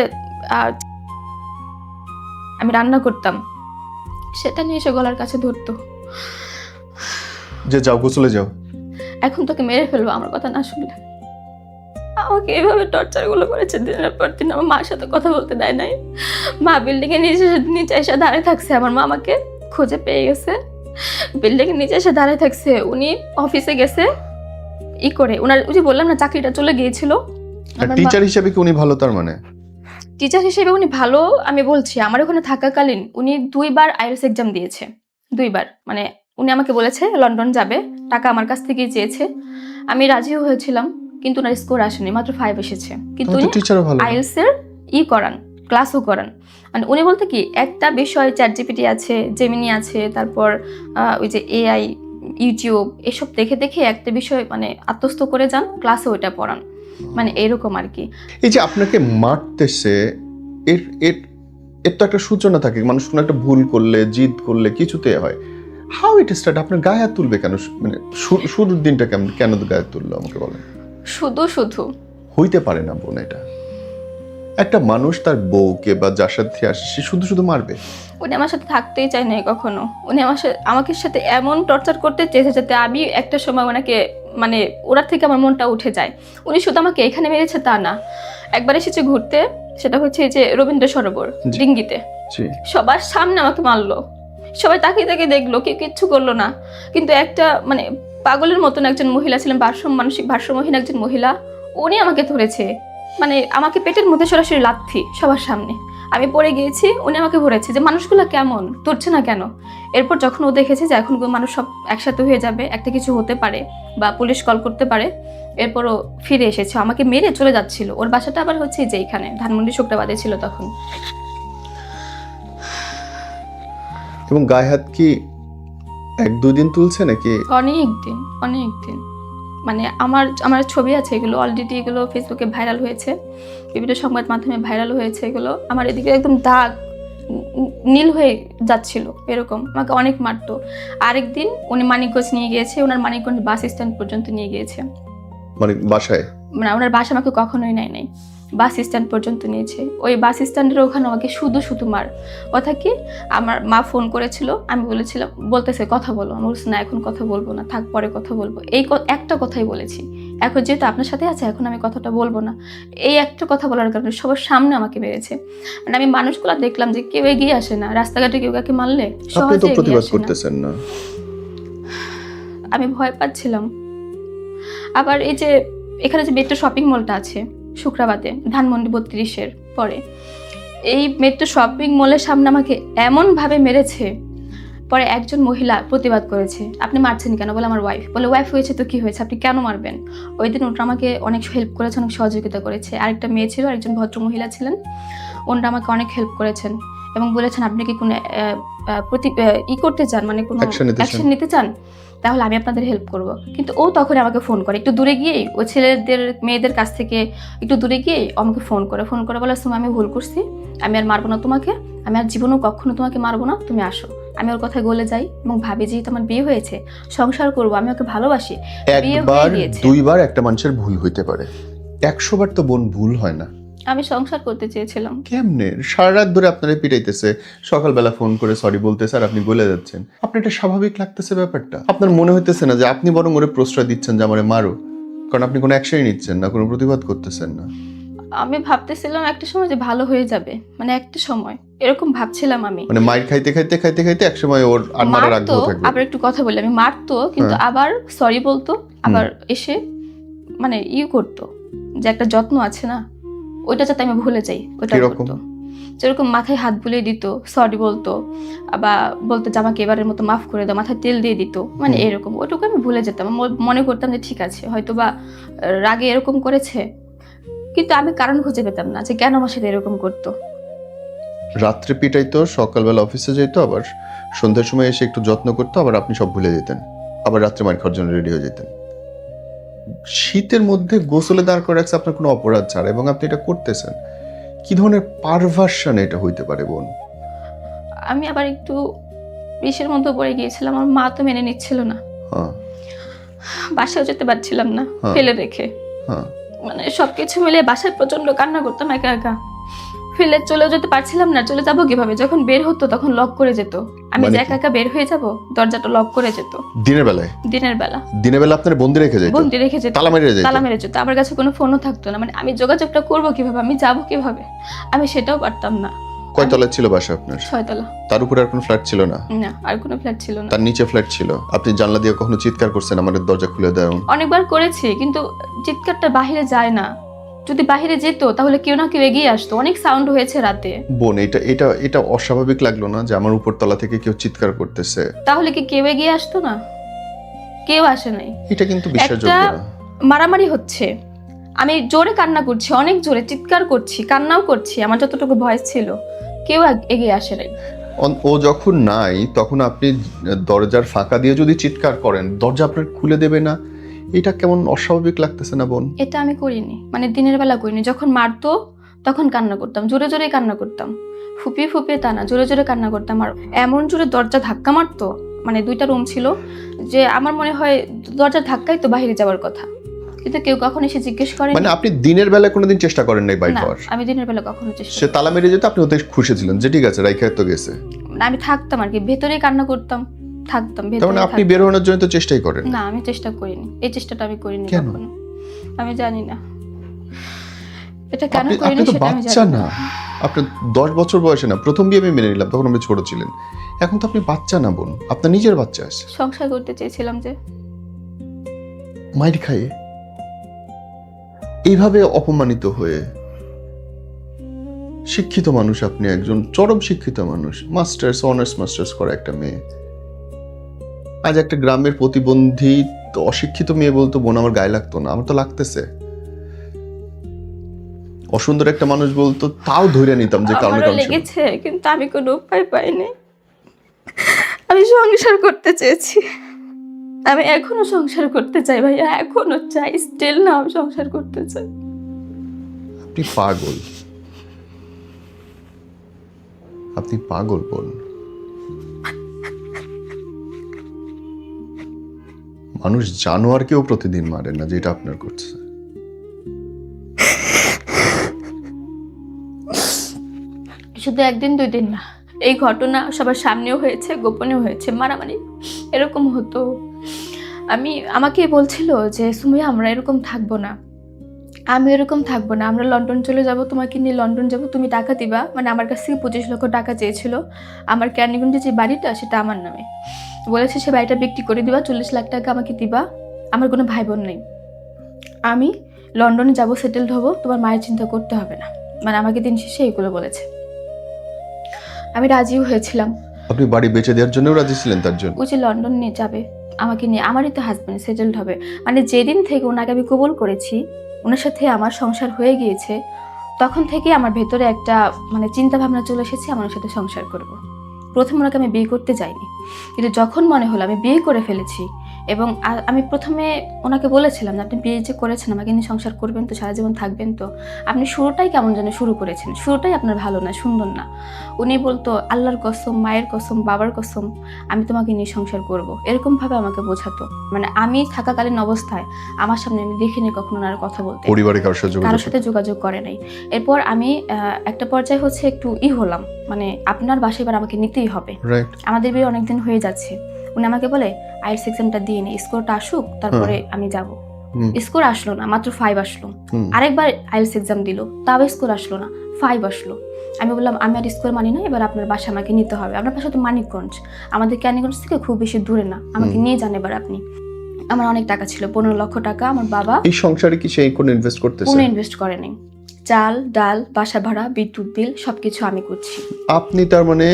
আমি রান্না করতাম, সেটা নিয়ে এসে গলার কাছে ধরতো, যে যাও গোসলে যাও, এখন তোকে মেরে ফেলবো আমার কথা না শুনলে। আমাকে এভাবে টর্চার গুলো করেছে দিনের পর দিন। আমার মার সাথে কথা বলতে দেয় নাই। মা বিল্ডিং এর নিচে এসে দাঁড়িয়ে থাকছে, আমার মা আমাকে খুঁজে পেয়ে গেছে, বিল্ডিং এর নিচে এসে দাঁড়িয়ে থাকছে। উনি অফিসে গেছে করে, ওনার ওই যে বললাম না চাকরিটা চলে গিয়েছিল। টিচার হিসেবে কি উনি ভালো? তার টিচার হিসেবে উনি ভালো, আমি বলছি আমার ওখানে থাকাকালীন উনি 2 বার আইএলটিএস এক্সাম দিয়েছে, 2 বার। উনি আমাকে বলেছে লন্ডন যাবে, টাকা আমার কাছ থেকেই চেয়েছে, আমি রাজিও হয়েছিলাম, কিন্তু ওনার স্কোর আসেনি, মাত্র 5 এসেছে। কিন্তু উনি আইএলটিএস এর করান, ক্লাসও করান। উনি বলতে কি, একটা বিষয় চ্যাটজিপিটি আছে, জেমিনি আছে, তারপর ওই যে এআই ইউটিউব এসব দেখে দেখে একটা বিষয় মানে আত্মস্থ করে যান, ক্লাসে ওইটা পড়ান, মানে এরকম আর কি। এই যে আপনাকে মারতেছে, এর এর এর তো একটা সূচনা থাকে, মানুষ কোনো একটা ভুল করলে, জিদ করলে কিছুতে হয়। How it start? আপনার গায়ে হাত তুলবে কেন? মানে শুরুর দিনটা কেন কেন গায়ে তুললো আমাকে বলেন। শুধু হইতে পারে না বোন, এটা একটা মানুষ তার বউকে বা যার সাথে আসে সে শুধু শুধু মারবে? উনি আমার সাথে থাকতেই চায় নাই কখনো। উনি আমাকে সাথে এমন টর্চার করতে চেয়েছে যাতে আমি একটা সময় ওনাকে মানে ওনার থেকে আমার মনটা উঠে যায়। উনি শুধু আমাকে এখানে মেরেছে তা না, একবার এসেছে ঘুরতে, সেটা হচ্ছে এই যে রবীন্দ্র সরোবর ডিঙ্গিতে, সবার সামনে আমাকে মারলো। সবাই তাকিয়ে তাকিয়ে দেখলো, কেউ কিচ্ছু করলো না। কিন্তু একটা মানে পাগলের মতন একজন মহিলা ছিলেন, মানসিক ভারসাম্যহীন একজন মহিলা, উনি আমাকে ধরেছে, মানে আমাকে পেটের মধ্যে সরাসরি লাথি সবার সামনে। আমি পড়ে গিয়েছি, উনি আমাকে ধরেছে যে মানুষগুলো কেমন, ধরছে না কেন। এরপর যখন ও দেখেছে যে এখন মানুষ সব একসাথে হয়ে যাবে, একটা কিছু হতে পারে বা পুলিশ কল করতে পারে, এরপরও ফিরে এসেছে, আমাকে মেরে চলে যাচ্ছিল। ওর বাসাটা আবার হচ্ছে যে এখানে ধানমন্ডি শুক্রবাদে ছিল তখন। এবং গায়ে হাত কি 1-2 দিন তুলছে নাকি? অনেক দিন। মানে আমার ছবি আছে, এগুলো অলরেডি এগুলো ফেসবুকে ভাইরাল হয়েছে, বিভিন্ন সংবাদ মাধ্যমে ভাইরাল হয়েছে। এগুলো আমার এদিকে একদম দাগ নীল হয়ে যাচ্ছিল, এরকম আমাকে অনেক মারতো। আরেকদিন উনি মানিকগঞ্জ নিয়ে গিয়েছে, ওনার মানিকগঞ্জ বাস স্ট্যান্ড পর্যন্ত নিয়ে গিয়েছে। মানে বাসায়? মানে ওনার বাসা আমাকে কখনোই নাই, বাস স্ট্যান্ড পর্যন্ত নিয়েছে। ওই বাস স্ট্যান্ডের ওখানে আমাকে শুধু মার। কথা কি, আমার মা ফোন করেছিল, আমি বলতেছে কথা বলো, আমি বলছি না এখন কথা বলবো না, থাক পরে কথা বলবো, এই একটা কথাই বলেছি। এখন যেহেতু আপনার সাথে আছে, এখন আমি কথাটা বলবো না, এই একটা কথা বলার কারণে সবার সামনে আমাকে মেরেছে। মানে আমি মানুষগুলো দেখলাম যে কেউ এগিয়ে আসে না, রাস্তাঘাটে কেউ কাকে মারলে আপনি তো সহজে প্রতিবাদ এগিয়ে আসে করতেছেন না। আমি ভয় পাচ্ছিলাম। আবার এই যে এখানে যে মেট্রো শপিং মলটা আছে শুক্রবাদে, ধানমন্ডি 32-এর পরে, এই মেট্রো শপিং মলের সামনে আমাকে এমনভাবে মেরেছে। পরে একজন মহিলা প্রতিবাদ করেছে, আপনি মারছেন কেন? বলে আমার ওয়াইফ। বলে ওয়াইফ হয়েছে তো কি হয়েছে, আপনি কেন মারবেন? ওই দিন ওটা আমাকে অনেক হেল্প করেছে, অনেক সহযোগিতা করেছে। আরেকটা মেয়ে ছিল, আরেকজন ভদ্র মহিলা ছিলেন, ওনারা আমাকে অনেক হেল্প করেছেন এবং বলেছেন আপনি কি কোনো করতে চান, মানে কোনো অ্যাকশন নিতে চান, তাহলে আমি আপনাদের হেল্প করব। কিন্তু ও তখন আমাকে ফোন করে, একটু দূরে গিয়েই, ও মেয়েদের কাছ থেকে একটু দূরে গিয়েই আমাকে ফোন করে বলে সুমা আমি ভুল করছি, আমি আর মারবো না তোমাকে, আমি আর জীবনেও কখনো তোমাকে মারবো না, তুমি আসো। আমি ওর কথায় গলে যাই এবং ভাবি যেহেতু আমার বিয়ে হয়েছে, সংসার করব, আমি ওকে ভালোবাসি। একবার 2বার একটা মানুষের ভুল হইতে পারে, 100 বার তো বোন ভুল হয় না। আমি সংসার করতে চেয়েছিলাম। কেমনে সারা রাত ধরে আপনারা পিটাইতেছে, সকালবেলা ফোন করে সরি বলতেছে আর আপনি বলে যাচ্ছেন? আপনার এটা স্বাভাবিক লাগতেছে ব্যাপারটা? আপনার মনে হইতেছে না যে আপনি বরং ওরে প্রশ্রয় দিচ্ছেন যে আমারে মারো? কারণ আপনি কোনো অ্যাকশনই নিচ্ছেন না, কোনো প্রতিবাদ করতেছেন না। আমি ভাবতেছিলাম একটা সময় যে ভালো হয়ে যাবে, মানে একটা সময় এরকম ভাবছিলাম আমি। মানে মাইর খাইতে এক সময় ওর আর মারার আগ্রহ থাকবে। আবার একটু কথা বলি, আমি মারতো কিন্তু আবার সরি বলতো, আবার এসে মানে করতো যে একটা যত্ন আছে না, ওইটা যাতে আমি ভুলে যাই, ওইটা করতো। যেরকম মাথায় হাত বুলিয়ে দিত, সরি বলতো, আবার বলতো যে আমাকে এবারের মতো মাফ করে দাও, মাথায় তেল দিয়ে দিত, মানে এরকম। ওইটুকু আমি ভুলে যেতাম, মনে করতাম যে ঠিক আছে, হয়তো বা রাগে এরকম করেছে, কিন্তু আমি কারণ খুঁজে পেতাম না যে কেন আমার সাথে এরকম করতো। রাত্রে পিটাইতো, সকালবেলা অফিসে যেত, আবার সন্ধ্যার সময় এসে একটু যত্ন করতো, আবার আপনি সব ভুলে যেতেন, আবার রাত্রে মার খাওয়ার জন্য রেডি হয়ে যেতেন। শীতের মধ্যে গোসলে দাঁড় করে রাখছে আপনার কোনো অপরাধ ছাড়া, এবং আপনি এটা করতেছেন। কি ধরনের পারভার্সন এটা হইতে পারে বোন? আমি আবার একটু বিষের মধ্যে পড়ে গিয়েছিলাম, আমার মা তো মেনে নিচ্ছিল না, বাসায় যেতে পারছিলাম না ফেলে রেখে। মানে সবকিছু মিলে বাসায় প্রচন্ড কান্না করতাম একা একা, ফেলে চলেও যেতে পারছিলাম না। চলে যাবো কিভাবে? যখন বের হতো তখন লক করে যেত, আমি যে একা একা বের হয়ে যাব, দরজাটা লক করে যেত। দিনের বেলা আপনার বন্দি রেখে যেত, তালা মেরে যেত। আমার কাছে কোনো ফোনও থাকতো না, মানে আমি যোগাযোগটা করবো কিভাবে, আমি যাবো কিভাবে, আমি সেটাও পারতাম না। কয় তলা ছিল বাসা আপনার? 6 তলা। তার উপরে আর কোনো ফ্ল্যাট ছিল না? না, আর কোনো ফ্ল্যাট ছিল না। তার নিচে ফ্ল্যাট ছিল? আপনি জানলা দিয়ে কখনো চিৎকার করছেন আমাদের দরজা খুলে দাও? অনেকবার করেছি, কিন্তু চিৎকারটা বাহিরে যায় না। যদি বাহিরে যেত তাহলে কেউ না কেউ এগিয়ে আসতো, অনেক সাউন্ড হয়েছে রাতে। বোন, এটা অস্বাভাবিক লাগলো না যে আমার উপর তলা থেকে কেউ চিৎকার করতেছে? তাহলে কি কেউ এগিয়ে আসতো না? কেউ আসে নাই। এটা কিন্তু বিশ্বাসযোগ্য না। মারামারি হচ্ছে, আমি জোরে কান্না করছি, অনেক জোরে চিৎকার করছি, কান্নাও করছি, আমার যতটুকু ভয়েস ছিল, কেউ এগিয়ে আসে নাই। ও যখন নাই তখন আপনি দরজার ফাঁকা দিয়ে যদি চিৎকার করেন, দরজা আপনার খুলে দেবে না, এটা কেমন অস্বাভাবিক লাগতেছে না বোন? এটা আমি করিনি, মানে দিনের বেলা করিনি। যখন মারতো তখন কান্না করতাম, জোরে জোরে কান্না করতাম, ফুপিয়ে ফুপিয়ে তা না, জোরে জোরে কান্না করতাম। আর এমন জোরে দরজা ধাক্কা মারতো, মানে 2টা রুম ছিল, যে আমার মনে হয় দরজার ধাক্কাই তো বাইরে যাওয়ার কথা, কিন্তু কেউ কখন এসে জিজ্ঞেস করে মানে আপনি দিনের বেলা কোনোদিন চেষ্টা করেন নাই বাইর না। হওয়ার? আমি দিনের বেলা কখনো চেষ্টা সে তালা মেরে যেত, আপনি ওতে খুশি ছিলেন যে ঠিক আছে রাইখা তো গেছে? না, আমি থাকতাম আর কি, ভেতরেই কান্না করতাম, থাকতাম তার ভেতরে মানে আপনি বের হওয়ার জন্য তো চেষ্টাই করেন? না, আমি চেষ্টা করিনি, এই চেষ্টাটা আমি করিনি কেন? কখনো। আমি জানি না এটা কেন আপনি করিনি, তো সেটা আমি বাচ্চা জানি না, না। আপনার 10 বছর বয়সে না, প্রথম বিয়ে আমি মেনে নিলাম, তখন আপনি ছোট ছিলেন। এখন তো আপনি বাচ্চা না বোন, আপনার নিজের বাচ্চা আছে। সংসার করতে চেয়েছিলাম যে, মাইর খাইয়ে এইভাবে অপমানিত হয়ে। শিক্ষিত মানুষ আপনি, একজন চরম শিক্ষিত মানুষ, মাস্টার্স অনার্স মাস্টার্স করা একটা মেয়ে। আজ একটা গ্রামের প্রতিবন্ধী অশিক্ষিত মেয়ে বলতো বোন আমার গায়ে লাগতো না, আমার তো লাগতেছে। অসুন্দর একটা মানুষ বলতো, তাও ধরে নিতাম যে কারণে আমারও লেগেছে, কিন্তু আমি কোনো উপায় পাইনি। আমি সংসার করতে চেয়েছি, আমি এখনো সংসার করতে চাই ভাইয়া, এখনো চাই, স্টিল না আমি সংসার করতে চাই। আপনি পাগল, আপনি পাগল বোন। মানুষ জানোয়ারকেও প্রতিদিন মারে না, যেটা আপনার করছে। শুধু 1 দিন 2 দিন না, এই ঘটনা সবার সামনেও হয়েছে, গোপনেও হয়েছে, মারামারি এরকম হতো। আমাকে বলছিল যে সুমাইয়া আমরা এরকম থাকবো না, আমি এরকম থাকবো না, আমরা লন্ডন চলে যাব, তোমাকে নিয়ে লন্ডন যাব, তুমি টাকা দিবা। মানে আমার কাছ থেকে 25 লক্ষ টাকা চেয়েছিল। আমার ক্যানিগঞ্জে যে বাড়িটা সেটা আমার নামে, বলেছে সে বাড়িটা বিক্রি করে দিবা, 40 লাখ টাকা আমাকে দিবা। আমার কোনো ভাই বোন নেই, আমি লন্ডনে যাব, সেটেলড হব, তোমার মায়ের চিন্তা করতে হবে না। মানে আমাকে দিন শেষে এইগুলো বলেছে। আমি রাজিও হয়েছিলাম। আপনি বাড়ি বেচে দেওয়ার জন্য রাজি ছিলেন তার জন্য? ও যে লন্ডন নিয়ে যাবে আমাকে নিয়ে, আমারই তো হাজব্যান্ড সেটেলড হবে। মানে যেদিন থেকে ওনাকে আমি কবুল করেছি, ওনার সাথে আমার সংসার হয়ে গিয়েছে, তখন থেকে আমার ভেতরে একটা মানে চিন্তা ভাবনা চলে এসেছে আমার সাথে সংসার করব। প্রথম ওনাকে আমি বিয়ে করতে যাইনি, কিন্তু যখন মনে হলো আমি বিয়ে করে ফেলেছি, এবং আমি প্রথমে ওনাকে বলেছিলাম যে আপনি বিয়ে যে করেছেন আমাকে নিয়ে সংসার করবেন তো, সারা জীবন থাকবেন তো, আপনি শুরুটাই কেমন যেন শুরু করেছেন, শুরুটাই আপনার ভালো না, সুন্দর না। উনি বলতো আল্লাহর কসম, মায়ের কসম, বাবার কসম, আমি তোমাকে নিয়ে সংসার করব, এরকমভাবে আমাকে বোঝাতো। মানে আমি থাকাকালীন অবস্থায় আমার সামনে আমি দেখিনি কখনো ওনার কথা বলতে, পরিবারে কারোর সাথে যোগাযোগ করে নাই। এরপর আমি একটা পর্যায়ে হচ্ছে একটু হলাম, মানে আপনার বাসায় এবার আমাকে নিতেই হবে, আমাদের বিয়ে অনেকদিন হয়ে যাচ্ছে। উনি আমাকে বলে আইএলটিএস এক্সামটা দিয়ে নে, স্কোরটা আসুক তারপরে আমি যাব। স্কোর আসলো না, মাত্র 5 আসলো। আরেকবার আইএলটিএস এক্সাম দিল, তাও স্কোর আসলো না, 5 আসলো। আমি বললাম আমি আর স্কোর মানি না, এবার আপনার বাসা আমাকে নিতে হবে। আপনার বাসা তো মানিকগঞ্জ, আমাদের ক্যানিগঞ্জ থেকে খুব বেশি দূরে না, আমাকে নিয়ে যান এবার আপনি। আমার অনেক টাকা ছিল, 15 লক্ষ টাকা। আমার বাবা এই সংসারে কি সেই কোনো ইনভেস্ট করতেছে? কোনো ইনভেস্ট করেনি। চাল ডাল, বাসা ভাড়া, বিদ্যুৎ বিল সবকিছু আমি করছি। আপনি তার মানে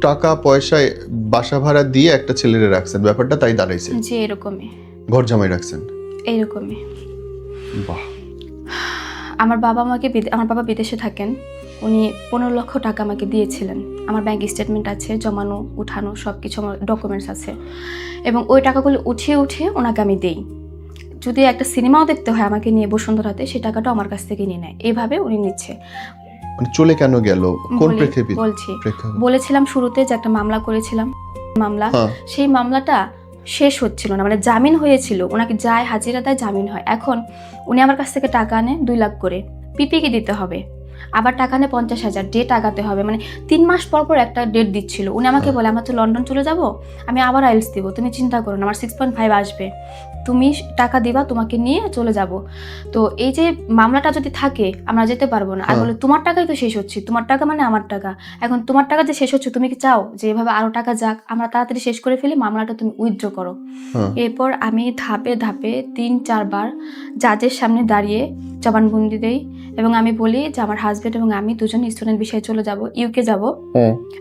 টাকা পয়সায় বাসা ভাড়া দিয়ে একটা ছেলেরে রাখছেন, ব্যাপারটা তাই দাঁড়াইছে? যে এরকমই, ঘর জামাই রাখছেন? এইরকমই। বাহ। আমার বাবা বিদেশে থাকেন, উনি 15 লক্ষ টাকা আমাকে দিয়েছিলেন। আমার ব্যাংক স্টেটমেন্ট আছে, জমানো উঠানো সব কিছু আমার ডকুমেন্টস আছে, এবং ওই টাকাগুলো উঠিয়ে উঠিয়ে ওনাকে আমি দেই। যদি একটা সিনেমাও দেখতে হয় আমাকে নিয়ে বসুন্ধরাতে, সেই টাকাটা আমার কাছ থেকে নিয়ে নেয়। এইভাবে উনি নিচ্ছে। মানে চলে কেন গেল, কোন প্রেক্ষাপটে? বলছি, বলেছিলাম শুরুতে যে একটা মামলা করেছিলাম, মামলা, সেই মামলাটা শেষ হচ্ছিল না, মানে জামিন হয়েছিল, ওনাকে যায় হাজিরা দেয়, জামিন হয়। এখন উনি আমার কাছ থেকে টাকা আনে 2 লাখ করে, পিপিকে দিতে হবে, আবার টাকা আনে 50,000, ডেট আগাতে হবে। মানে 3 মাস পর পর একটা ডেট দিচ্ছিল। উনি আমাকে বলে আমার তো লন্ডন চলে যাব, আমি আবার আইএলটিএস দিব, তুমি চিন্তা করো না, আমার 6.5 আসবে, তুমি টাকা দিবা, তোমাকে নিয়ে চলে যাব। তো এই যে মামলাটা যদি থাকে আমরা যেতে পারবো না। আর বলে তোমার টাকাই তো শেষ হচ্ছে, তোমার টাকা মানে আমার টাকা, এখন তোমার টাকা যে শেষ হচ্ছে, তুমি কি চাও যে এভাবে আরো টাকা যাক, আমরা তাড়াতাড়ি শেষ করে ফেলি, মামলাটা তুমি উইথড্র করো। এরপর আমি ধাপে ধাপে 3-4 বার জাজের সামনে দাঁড়িয়ে জবানবন্দি দেই, এবং আমি বলি যে আমার হাজবেন্ড এবং আমি দুজন স্টুডেন্ট বিষয়ে চলে যাব, ইউকে যাব।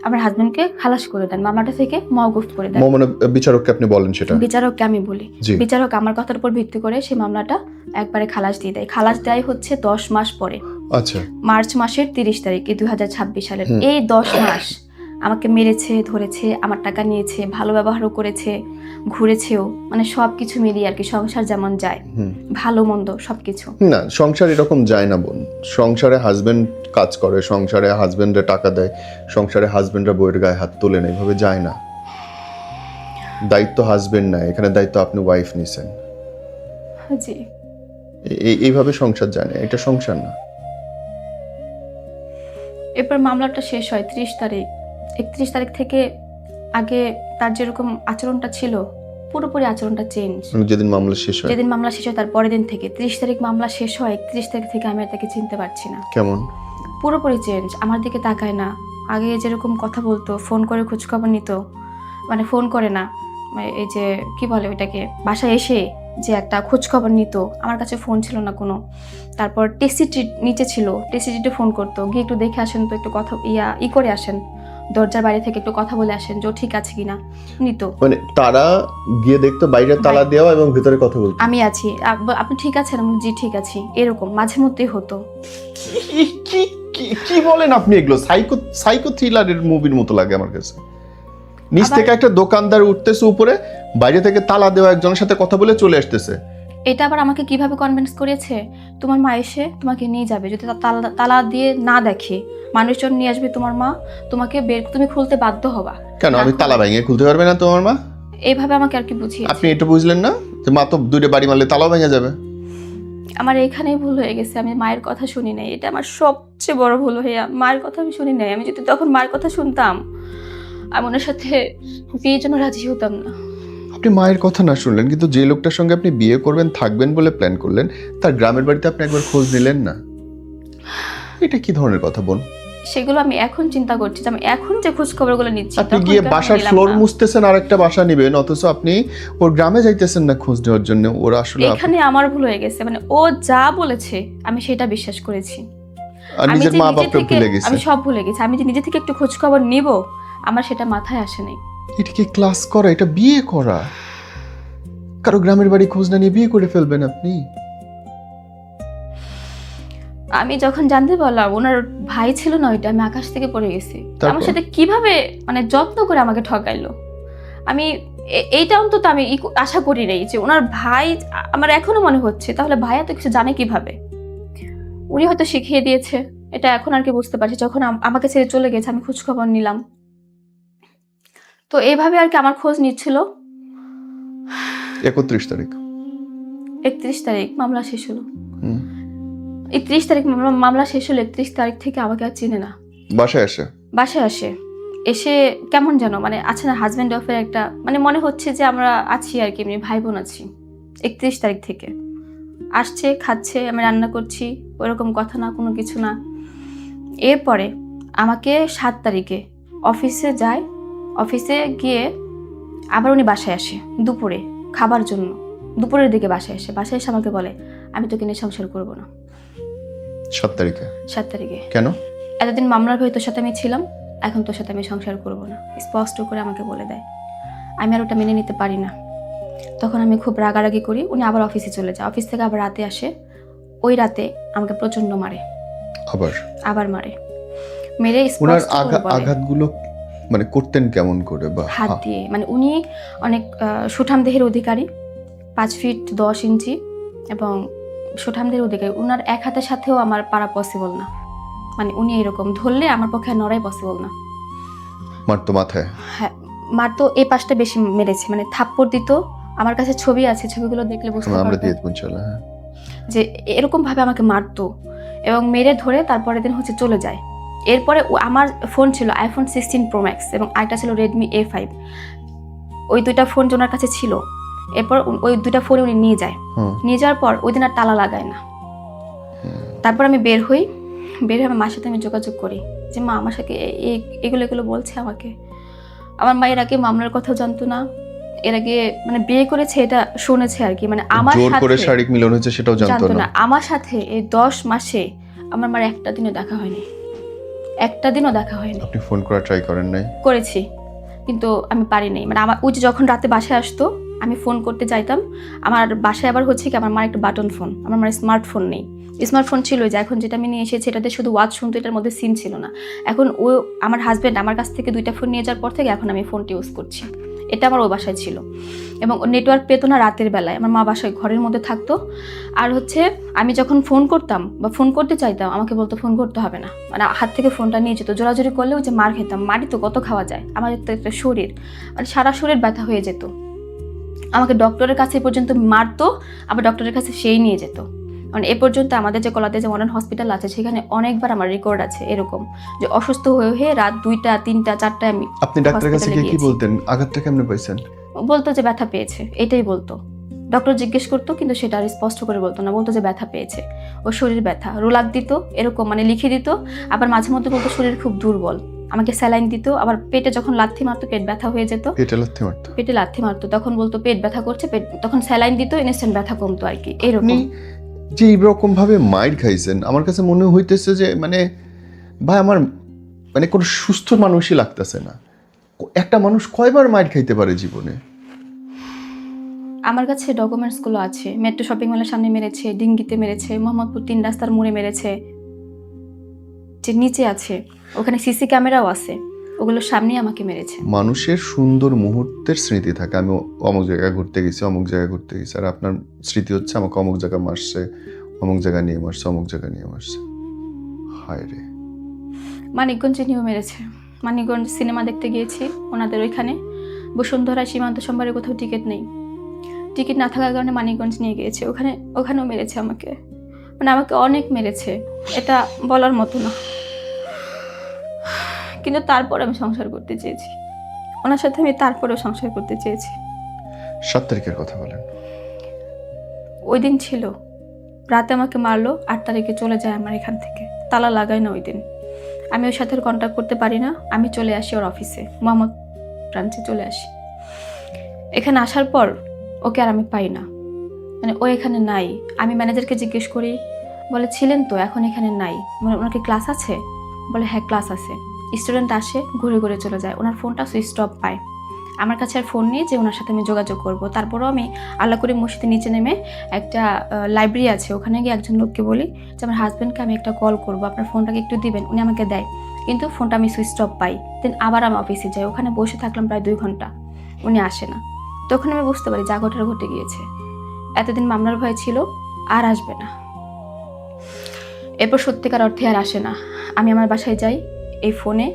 আমার হাজবেন্ডকে খালাস করে দেন, মামলাটা থেকে মওকুফ করে দেন। মানে বিচারককে আপনি বলেন সেটা? বিচারককে আমি বলি। বিচারক আমার কথার উপর ভিত্তি করে সেই মামলাটা একবারে খালাস দিয়ে দেয়। খালাস দেয় হচ্ছে 10 মাস পরে। আচ্ছা। মার্চ মাসের 30 তারিখ 2026 সালের। এই 10 মাস আমাকে মেরেছে, ধরেছে, আমার টাকা নিয়েছে, ভালো ব্যবহারও করেছে, ঘুরেছেও, মানে সব কিছু মিলিয়ে আর কি সংসার যেমন যায়, ভালো মন্দ সব কিছু। না, সংসার এরকম যায় না বোন। সংসারে হাজবেন্ড কাজ করে, সংসারে হাজবেন্ডে টাকা দেয়, সংসারে হাজবেন্ডরা বউয়ের গায়ে হাত তোলে না, এইভাবে যায় না। দায়িত্ব হাজবেন্ড না, এখানে দায়িত্ব আপনি ওয়াইফ নিছেন। জি। এইভাবে সংসার যায় না, এটা সংসার না। এরপর মামলাটা শেষ হয় 30 তারিখ। 31 তারিখ থেকে আগে তার যেরকম আচরণটা ছিল পুরোপুরি আচরণটা চেঞ্জ। যেদিন মামলা শেষ হয়, যেদিন মামলা শেষ হয় তার পরের দিন থেকে 30 তারিখ মামলা শেষ হয়, 31 তারিখ থেকে আমি আর তাকে চিনতে পারছি না। কেমন? পুরোপুরি চেঞ্জ। আমার দিকে তাকায় না, আগে যেরকম কথা বলতো, ফোন করে খোঁজখবর নিত, মানে ফোন করে না, এই যে কি বলে ওইটাকে, বাসায় এসে যে একটা খোঁজখবর নিত, আমার কাছে ফোন ছিল না কোনো। তারপর টেসিটি নিচে ছিল, টেসিটিতে ফোন করতো, গিয়ে একটু দেখে আসেন তো, একটু কথা করে আসেন, দরজার বাইরে থেকে একটু কথা বলে আসেন যে ও ঠিক আছে কিনা, নিত। মানে তারা গিয়ে দেখতো বাইরে তালা দেওয়া এবং ভিতরে কথা বলতো, আমি আছি, আপনি ঠিক আছেন? আমি জি ঠিক আছি, এরকম মাঝে মধ্যেই হতো। কি বলেন আপনি? এগুলো সাইকো থ্রিলারের মুভির মতো লাগে আমার কাছে। নিচ থেকে একটা দোকানদার উঠতেছে উপরে, বাইরে থেকে তালা দেওয়া একজনের সাথে কথা বলে চলে আসতেছে। এটা আবার আমাকে কিভাবে কনভিন্স করেছে, তোমার মা এসে তোমাকে নিয়ে যাবে, যদি তালা দিয়ে না দেখে মানুষজন নিয়ে আসবে, তোমার মা তোমাকে তুমি খুলতে বাধ্য হবা। কেন আমি তালা ভেঙে খুলতে পারবে না তোমার মা? এইভাবে আমাকে আর কি বুঝিয়ে। আপনি এটা বুঝলেন না যে মা তো দুইটা বাড়ি মারলে তালাও ভেঙে যাবে? আমার এখানেই ভুল হয়ে গেছে, আমি মায়ের কথা শুনি নাই, এটা আমার সবচেয়ে বড় ভুল হয়ে, মায়ের কথা আমি শুনি নাই। আমি যদি তখন মায়ের কথা শুনতাম আমি ওনার সাথে বিয়ের জন্য রাজি হতাম না। আপনি মায়ের কথা না শুনলেন, কিন্তু যে লোকটার সঙ্গে আপনি বিয়ে করবেন, থাকবেন বলে প্ল্যান করলেন, তার গ্রামের বাড়িতে আপনি একবার খোঁজ নিলেন না? এটা কি ধরনের কথা বোন? সেগুলো আমি এখন চিন্তা করছি, যে আমি এখন যে খোঁজ খবরগুলো নিচ্ছি, আপনি গিয়ে বাসার ফ্লোর মুছতেছেন, আর একটা বাসা নেবেন, অথচ আপনি ওর গ্রামে যাইতেছেন না খোঁজ নেওয়ার জন্য। ওরা আসলে এখানে আমার ভুল হয়ে গেছে, মানে ও যা বলেছে আমি সেটা বিশ্বাস করেছি, আর নিজের মা বাপকে ভুলে গেছে। আমি সব ভুলে গেছি। আমি যে নিজে থেকে একটু খোঁজ খবর নিব, আমার সেটা মাথায় আসে নাই। এটা কি ক্লাস করা? এটা বিয়ে করা? কারো গ্রামের বাড়ি খোঁজ না নিয়ে বিয়ে করে ফেলবেন আপনি? আমি যখন জানতে পারলাম ওনার ভাই ছিল না, ওইটা আমি আকাশ থেকে পড়ে গেছি। আমার সাথে কিভাবে মানে যত্ন করে আমাকে ঠকাইলো, আমি এইটা অন্তত আমি আশা করি নাই যে ওনার ভাই। আমার এখনো মনে হচ্ছে তাহলে ভাই এত কিছু জানে কিভাবে? উনি হয়তো শিখিয়ে দিয়েছে, এটা এখন আর কি বুঝতে পারছি। যখন আমাকে ছেড়ে চলে গেছে আমি খোঁজ খবর নিলাম, তো এইভাবে আর কি আমার খোঁজ নিচ্ছিল। 31 তারিখ 31 তারিখ মামলা শেষ হলো। 31 তারিখ মামলা শেষ হলো, 31 তারিখ থেকে আমাকে আর চিনে না। বাসায় আসে, এসে কেমন যেন মানে আছে না হাজব্যান্ড ওয়াইফের একটা, মানে মনে হচ্ছে যে আমরা আছি আর কি, এমনি ভাই বোন আছি। 31 তারিখ থেকে আসছে, খাচ্ছে, আমি রান্না করছি, ওরকম কথা না, কোনো কিছু না। এরপরে আমাকে 7 তারিখে অফিসে যায়, অফিসে গিয়ে আবার উনি বাসায় আসে দুপুরে খাবার জন্য, দুপুরের দিকে বাসায় এসে আমাকে বলে আমি তোকে নিয়ে সংসার করবো না। 7 তারিখে কেন? এতদিন মামলার ভয়ে তোর সাথে আমি ছিলাম, এখন তোর সাথে আমি সংসার করবো না, স্পষ্ট করে আমাকে বলে দেয়। আমি আর ওটা মেনে নিতে পারি না। তখন আমি খুব রাগারাগি করি, উনি আবার অফিসে চলে যায়, অফিস থেকে আবার রাতে আসে। ওই রাতে আমাকে প্রচন্ড মারে, আবার মারে, মেরে আঘাতগুলো মানে করতেন কেমন করে? বা হাত দিয়ে, মানে উনি অনেক সুঠাম দেহের অধিকারী, 5 ফিট 10 ইঞ্চি এবং সুঠাম দেহের অধিকারী। উনার এক হাতের সাথেও আমার পারা পসিবল না, মানে উনি এরকম ধরলে আমার পক্ষে নড়াই পসিবল না। মারতো মাথায়? হ্যাঁ, মারতো। এই পাশটা বেশি মেরেছে, মানে থাপ্পড় দিত। আমার কাছে ছবি আছে, ছবিগুলো দেখলে বুঝতে পারবেন যে এরকম ভাবে আমাকে মারতো এবং মেরে ধরে তারপরের দিন চলে যায়। এরপরে আমার ফোন ছিল iPhone 16 Pro Max এবং আরেকটা ছিল Redmi A5, ওই দুইটা ফোন ওনার কাছে ছিল। এরপর ওই দুইটা ফোন উনি নিয়ে নিয়ে যাওয়ার পর ওই দিন আর তালা লাগায় না। তারপর আমি বের হয়ে আমার মার সাথে আমি যোগাযোগ করি যে মা আমার সাথে এগুলো বলছে আমাকে। আমার মা এর আগে মামলার কথা জানতো না, এর আগে মানে বিয়ে করেছে এটা শুনেছে আর কি, মানে আমার সাথে শারীরিক মিলন হয়েছে সেটাও জানতো না। আমার সাথে এই 10 মাসে আমার মার একটা দিনও দেখা হয়নি। আপনি ফোন করার ট্রাই করেন নাই? করেছি, কিন্তু আমি পারি নাই। মানে আমার ওই যে যখন রাতে বাসায় আসতো আমি ফোন করতে চাইতাম, আমার বাসায় আবার হচ্ছে কি আমার মার একটা বাটন ফোন, আমার মার স্মার্টফোন নেই। স্মার্টফোন ছিল যে এখন যেটা আমি নিয়ে এসেছি এটাতে শুধু ওয়াচ শুনতো, এটার মধ্যে সিম ছিল না। এখন ও আমার হাজব্যান্ড আমার কাছ থেকে 2টা ফোন নিয়ে যাওয়ার পর থেকে এখন আমি ফোনটি ইউজ করছি। এটা আমার ও বাসায় ছিল এবং নেটওয়ার্ক পেতো না রাতের বেলায়, আমার মা বাসায় ঘরের মধ্যে থাকতো। আর হচ্ছে আমি যখন ফোন করতাম বা ফোন করতে চাইতাম আমাকে বলতো ফোন করতে হবে না, মানে হাত থেকে ফোনটা নিয়ে যেত। জোরাজোরি করলেও যে মার খেতাম, মারই তো কত খাওয়া যায়, আমার তো একটা শরীর মানে সারা শরীর ব্যথা হয়ে যেত। আমাকে ডক্টরের কাছে পর্যন্ত মারতো, আবার ডক্টরের কাছে সেই নিয়ে যেত। মানে এ পর্যন্ত আমাদের যে কলাতে যে মডার্ন হসপিটাল আছে সেখানে অনেকবার আমার রেকর্ড আছে এরকম যে অসুস্থ হয়ে হয়ে রাত 2টা 3টা 4টায় আমি আপনি ডাক্তারের কাছে গিয়ে কি বলতেন? আঘাতটা কেমনে পাইছেন? বলতো যে ব্যথা পেয়েছে, এটাই বলতো। ডক্টর জিজ্ঞেস করতো কিন্তু সেটা আর স্পষ্ট করে বলতো না, বলতো যে ব্যথা পেয়েছে, ও শরীর ব্যথা, রোলাক দিত এরকম মানে লিখে দিত। আবার মাঝে মধ্যে বলতো শরীর খুব দুর্বল, আমাকে স্যালাইন দিত। আবার পেটে যখন লাথি মারতো পেট ব্যথা হয়ে যেত, পেটে লাথি মারতো তখন বলতো পেট ব্যথা করছে, পেট তখন স্যালাইন দিত, ইনস্ট্যান্ট ব্যথা কমতো আর কি এরকম। যে এইরকম ভাবে মাইর খাইছেন আমার কাছে মনে হইতেছে যে মানে ভাই আমার মানে কোনো সুস্থ মানুষই লাগতেছে না। একটা মানুষ কয়বার মাইর খাইতে পারে জীবনে? আমার কাছে ডকুমেন্টসগুলো আছে, মেট্রো শপিং মলের সামনে মেরেছে, ডিঙ্গিতে মেরেছে, মোহাম্মদপুর 3 রাস্তার মোড়ে মেরেছে, যে নিচে আছে ওখানে সিসি ক্যামেরাও আছে, ওগুলোর সামনেই আমাকে মেরেছে। মানুষের সুন্দর মুহূর্তের স্মৃতি থাকে, আমি অমুক জায়গায় ঘুরতে গেছি, অমুক জায়গায় ঘুরতে গেছি, আর আপনার স্মৃতি হচ্ছে আমাকে অমুক জায়গায় মারছে, অমুক জায়গায় নিয়ে মারছে, অমুক জায়গায় নিয়ে মারছে। হায় রে। মানিকগঞ্জে নিয়েও মেরেছে। মানিকগঞ্জ সিনেমা দেখতে গিয়েছি ওনাদের ওইখানে, বসুন্ধরা সীমান্ত সম্ভারে কোথাও টিকিট নেই, টিকিট না থাকার কারণে মানিকগঞ্জ নিয়ে গিয়েছে, ওখানেও মেরেছে আমাকে, মানে আমাকে অনেক মেরেছে, এটা বলার মতো না। কিন্তু তারপর আমি সংসার করতে চেয়েছি ওনার সাথে, আমি তারপরেও সংসার করতে চেয়েছি। 7 তারিখের কথা বলেন। ওই দিন ছিল রাতে আমাকে মারলো, 8 তারিখে চলে যায় আমার এখান থেকে, তালা লাগাই না ওই দিন। আমি ওর সাথে কন্ট্যাক্ট করতে পারি না, আমি চলে আসি ওর অফিসে, মোহাম্মদ ব্রাঞ্চে চলে আসি। এখানে আসার পর ওকে আর আমি পাই না, মানে ও এখানে নাই। আমি ম্যানেজারকে জিজ্ঞেস করি, বলে ছিলেন তো, এখন এখানে নাই। ওনার কি ক্লাস আছে? বলে হ্যাঁ ক্লাস আছে। স্টুডেন্ট আসে ঘুরে ঘুরে চলে যায়, ওনার ফোনটা সুইচ অফ পায়। আমার কাছে আর ফোন নেই যে ওনার সাথে আমি যোগাযোগ করব। তারপরেও আমি আল্লাহ করে মসজিদে নিচে নেমে একটা লাইব্রেরি আছে ওখানে গিয়ে একজন লোককে বলি যে আমার হাজব্যান্ডকে আমি একটা কল করব, আপনার ফোনটাকে একটু দিবেন। উনি আমাকে দেয়, কিন্তু ফোনটা আমি সুইচ অফ পাই। দেন আবার আমি অফিসে যাই, ওখানে বসে থাকলাম প্রায় 2 ঘন্টা, উনি আসে না। তখন আমি বুঝতে পারি যা ঘটার ঘটে গিয়েছে, এতদিন মামলার ভয় ছিল, আর আসবে না। এরপর সত্যিকার অর্থে আর আসে না। আমি আমার বাসায় যাই, এই ফোনে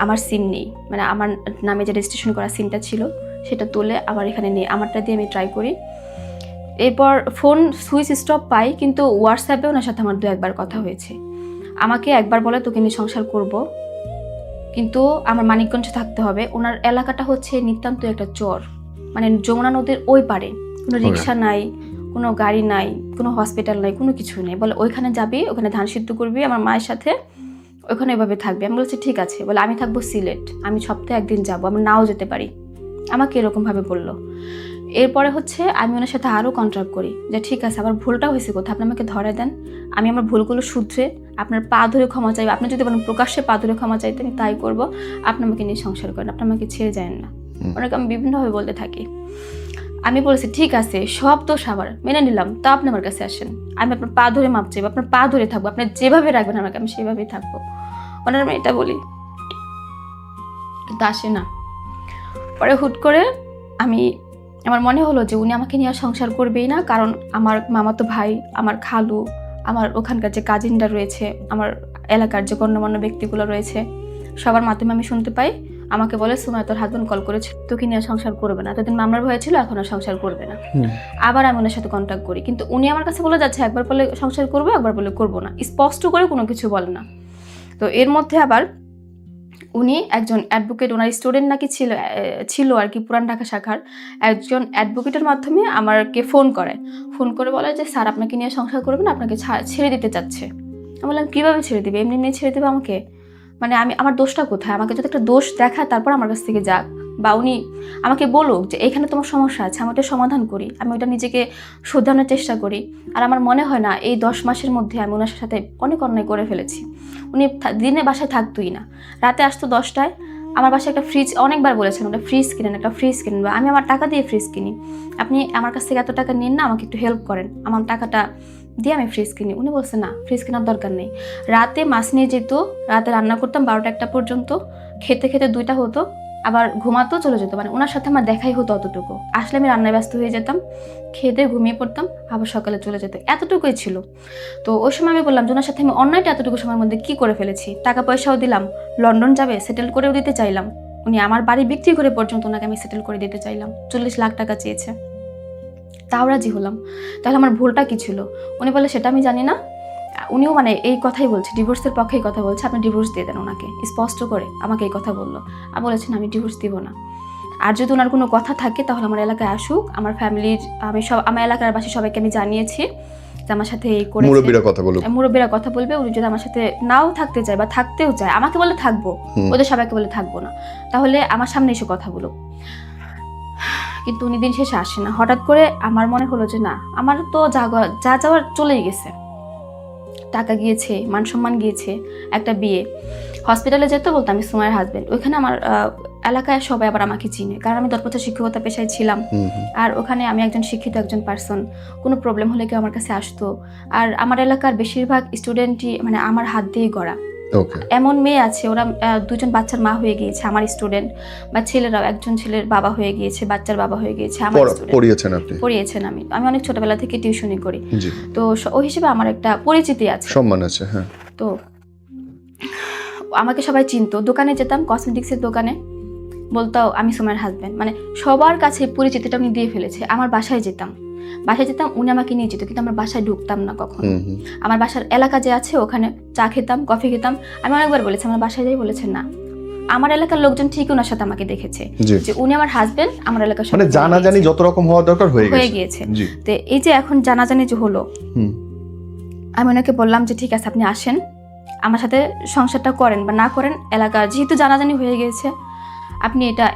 আমার সিম নেই, মানে আমার নামে যে রেজিস্ট্রেশন করা সিমটা ছিল সেটা তুলে আবার এখানে নেই, আমারটা দিয়ে আমি ট্রাই করি। এরপর ফোন সুইচ স্টপ পাই, কিন্তু হোয়াটসঅ্যাপে ওনার সাথে আমার 2-1 বার কথা হয়েছে। আমাকে একবার বলে তোকে নিয়ে সংসার করব, কিন্তু আমার মানিকগঞ্জে থাকতে হবে। ওনার এলাকাটা হচ্ছে নিতান্ত একটা চর, মানে যমুনা নদীর ওই পারে, কোনো রিক্সা নাই, কোনো গাড়ি নাই, কোনো হসপিটাল নাই, কোনো কিছু নেই। বলে ওইখানে যাবি, ওখানে ধান সিদ্ধ করবি আমার মায়ের সাথে, ওইখানে এভাবে থাকবে। আমি বলছি ঠিক আছে। বলে আমি থাকবো সিলেট, আমি সপ্তাহে 1 দিন যাবো, আমি নাও যেতে পারি, আমাকে এরকমভাবে বললো। এরপরে হচ্ছে আমি ওনার সাথে আরও কন্ট্রাক্ট করি যে ঠিক আছে আমার ভুলটা হয়েছে কোথায়, আপনি আমাকে ধরে দেন, আমি আমার ভুলগুলো শুধরে আপনার পা ধরে ক্ষমা চাইবো। আপনি যদি বলেন প্রকাশ্যে পা ধরে ক্ষমা চাইতে, আমি তাই করবো। আপনি আমাকে নিয়ে সংসার করেন, আপনি আমাকে ছেড়ে যান না। ওনাকে আমি বিভিন্নভাবে বলতে থাকি। আমি বলেছি ঠিক আছে, সব দোষ আবার মেনে নিলাম, তা আপনি আমার কাছে আসেন, আমি আপনার পা ধরে মাপ চাইবো, আপনার পা ধরে থাকবো, আপনি যেভাবে রাখবেন আমাকে আমি সেভাবেই থাকবো। ওনার আমি এটা বলি, কিন্তু আসে না। পরে হুট করে আমার মনে হলো যে উনি আমাকে নিয়ে আর সংসার করবেই না, কারণ আমার মামাতো ভাই, আমার খালু, আমার ওখানকার যে কাজিনরা রয়েছে, আমার এলাকার যে গণ্যমান্য ব্যক্তিগুলো রয়েছে, সবার মাধ্যমে আমি শুনতে পাই। আমাকে বলে সুমাইয়া তোর হাজবেন্ড কল করেছে, তোকে নিয়ে সংসার করবে না, এতদিন মামলার ভয় ছিল, এখন আর সংসার করবে না। আবার আমি ওনার সাথে কন্ট্যাক্ট করি, কিন্তু উনি আমার কাছে বলে যাচ্ছে একবার বলে সংসার করবো, একবার বলে করবো না, স্পষ্ট করে কোনো কিছু বলে না। তো এর মধ্যে আবার উনি একজন অ্যাডভোকেট, ওনার স্টুডেন্ট নাকি ছিল আর কি, পুরান ঢাকা শাখার একজন অ্যাডভোকেটের মাধ্যমে আমাকে ফোন করে বলে যে স্যার আপনাকে নিয়ে সংসার করবেন, আপনাকে ছেড়ে দিতে চাচ্ছে। আমি বললাম কীভাবে ছেড়ে দিবে, এমনি নিয়ে ছেড়ে দেবে আমাকে? মানে আমার দোষটা কোথায়? আমাকে যদি একটা দোষ দেখায় তারপর আমার কাছ থেকে যাক, বা উনি আমাকে বলুক যে এখানে তোমার সমস্যা আছে, আমি ওটা সমাধান করি, আমি ওটা নিজেকে শোধরানোর চেষ্টা করি। আর আমার মনে হয় না এই 10 মাসের মধ্যে আমি ওনার সাথে অনেক অন্যায় করে ফেলেছি। উনি দিনে বাসায় থাকতোই না, রাতে আসতো 10টায়, আমার বাসায় একটা ফ্রিজ, অনেকবার বলেছেন একটা ফ্রিজ কিনেন, একটা ফ্রিজ কিনেন, বা আমি আমার টাকা দিয়ে ফ্রিজ কিনি, আপনি আমার কাছ থেকে এত টাকা নিন না, আমাকে একটু হেল্প করেন, আমার টাকাটা দিয়ে আমি ফ্রিজ কিনি। উনি বলছেন না, ফ্রিজ কেনার দরকার নেই। রাতে মাছ নিয়ে যেত, রাতে রান্না করতাম 12টা-1টা পর্যন্ত, খেতে খেতে 2টা হতো, আবার ঘুমাতেও চলে যেত। মানে ওনার সাথে আমার দেখাই হতো অতটুকু। আসলে আমি রান্নায় ব্যস্ত হয়ে যেতাম, খেতে ঘুমিয়ে পড়তাম, আবার সকালে চলে যেত, এতটুকুই ছিল। তো ওই সময় আমি বললাম যে ওনার সাথে আমি অন্যায়টা এতটুকু সময়ের মধ্যে কি করে ফেলেছি। টাকা পয়সাও দিলাম, লন্ডন যাবে সেটেল করেও দিতে চাইলাম, উনি আমার বাড়ি বিক্রি করে পর্যন্ত ওনাকে আমি সেটেল করে দিতে চাইলাম, 40 লাখ টাকা চেয়েছে, তাও রাজি হলাম। তাহলে আমার ভুলটা কি ছিল? উনি বলে সেটা আমি জানি না। উনিও মানে এই কথাই বলছে, ডিভোর্সের পক্ষেই কথা বলছে, আপনি ডিভোর্স দিয়ে দেন ওনাকে, স্পষ্ট করে আমাকে এই কথা বললো। আমি বলেছেন আমি ডিভোর্স দিব না, আর যদি ওনার কোনো কথা থাকে তাহলে আমার এলাকায় আসুক, আমার ফ্যামিলির আমার এলাকার বাসী সবাইকে আমি জানিয়েছি যে আমার সাথে এই করেছে। মুরব্বীরা কথা বলবে, উনি যদি আমার সাথে নাও থাকতে চায় বা থাকতেও চায়, আমাকে বলে থাকবো, ওদের সবাইকে বলে থাকবো না, তাহলে আমার সামনে এসে কথা বলো। কিন্তু উনি দিন শেষে আসে না। হঠাৎ করে আমার মনে হলো যে না, আমার তো যা যাওয়ার চলেই গেছে, টাকা গিয়েছে, মান সম্মান গিয়েছে, একটা বিয়ে, হসপিটালে যেতে বলতো আমি সুমাইয়ের হাজবেন্ড, ওইখানে আমার এলাকায় সবাই আবার আমাকে চিনে, কারণ আমি 10 বছর শিক্ষকতা পেশায় ছিলাম। আর ওখানে আমি একজন শিক্ষিত একজন পার্সন, কোনো প্রবলেম হলে কেউ আমার কাছে আসতো। আর আমার এলাকার বেশিরভাগ স্টুডেন্টই মানে আমার হাত দিয়েই গড়া। এমন মেয়ে আছে, ওরা 2জন বাচ্চার মা হয়ে গিয়েছে, আমার স্টুডেন্ট, বা ছেলেরাও, একজন ছেলের বাবা হয়ে গিয়েছে, বাচ্চার বাবা হয়ে গিয়েছে, আমার স্টুডেন্ট। পড়িয়েছেন আমি অনেক ছোটবেলা থেকে টিউশনি করি, তো ওই হিসেবে আমার একটা পরিচিতি আছে, সম্মান আছে। হ্যাঁ, তো আমাকে সবাই চিনতো, দোকানে যেতাম, কসমেটিক্সের দোকানে, বলতো আমি সুমাইয়ের হাজবেন্ড, মানে সবার কাছে পরিচিতিটা উনি দিয়ে ফেলেছে। আমার বাসায় যেতাম, উনি আমাকে নিয়ে যেত, কিন্তু আমার বাসায় ঢুকতাম না কখনো। আমার বাসার এলাকা যে আছে ওখানে চা খেতাম, কফি খেতাম। আমি অনেকবার বলেছি আমার বাসায় যাই, বলেছেন না। আমার এলাকার লোকজন ঠিক ওনার সাথে আমাকে দেখেছে যে উনি আমার হাজবেন্ড, আমার এলাকার মানে জানাজানি যত রকম হওয়া দরকার হয়ে গিয়েছে। তো এই যে এখন জানাজানি যে হলো, আমি ওনাকে বললাম যে ঠিক আছে আপনি আসেন, আমার সাথে সংসারটা করেন বা না করেন, এলাকা যেহেতু জানাজানি হয়ে গেছে আপনি এটা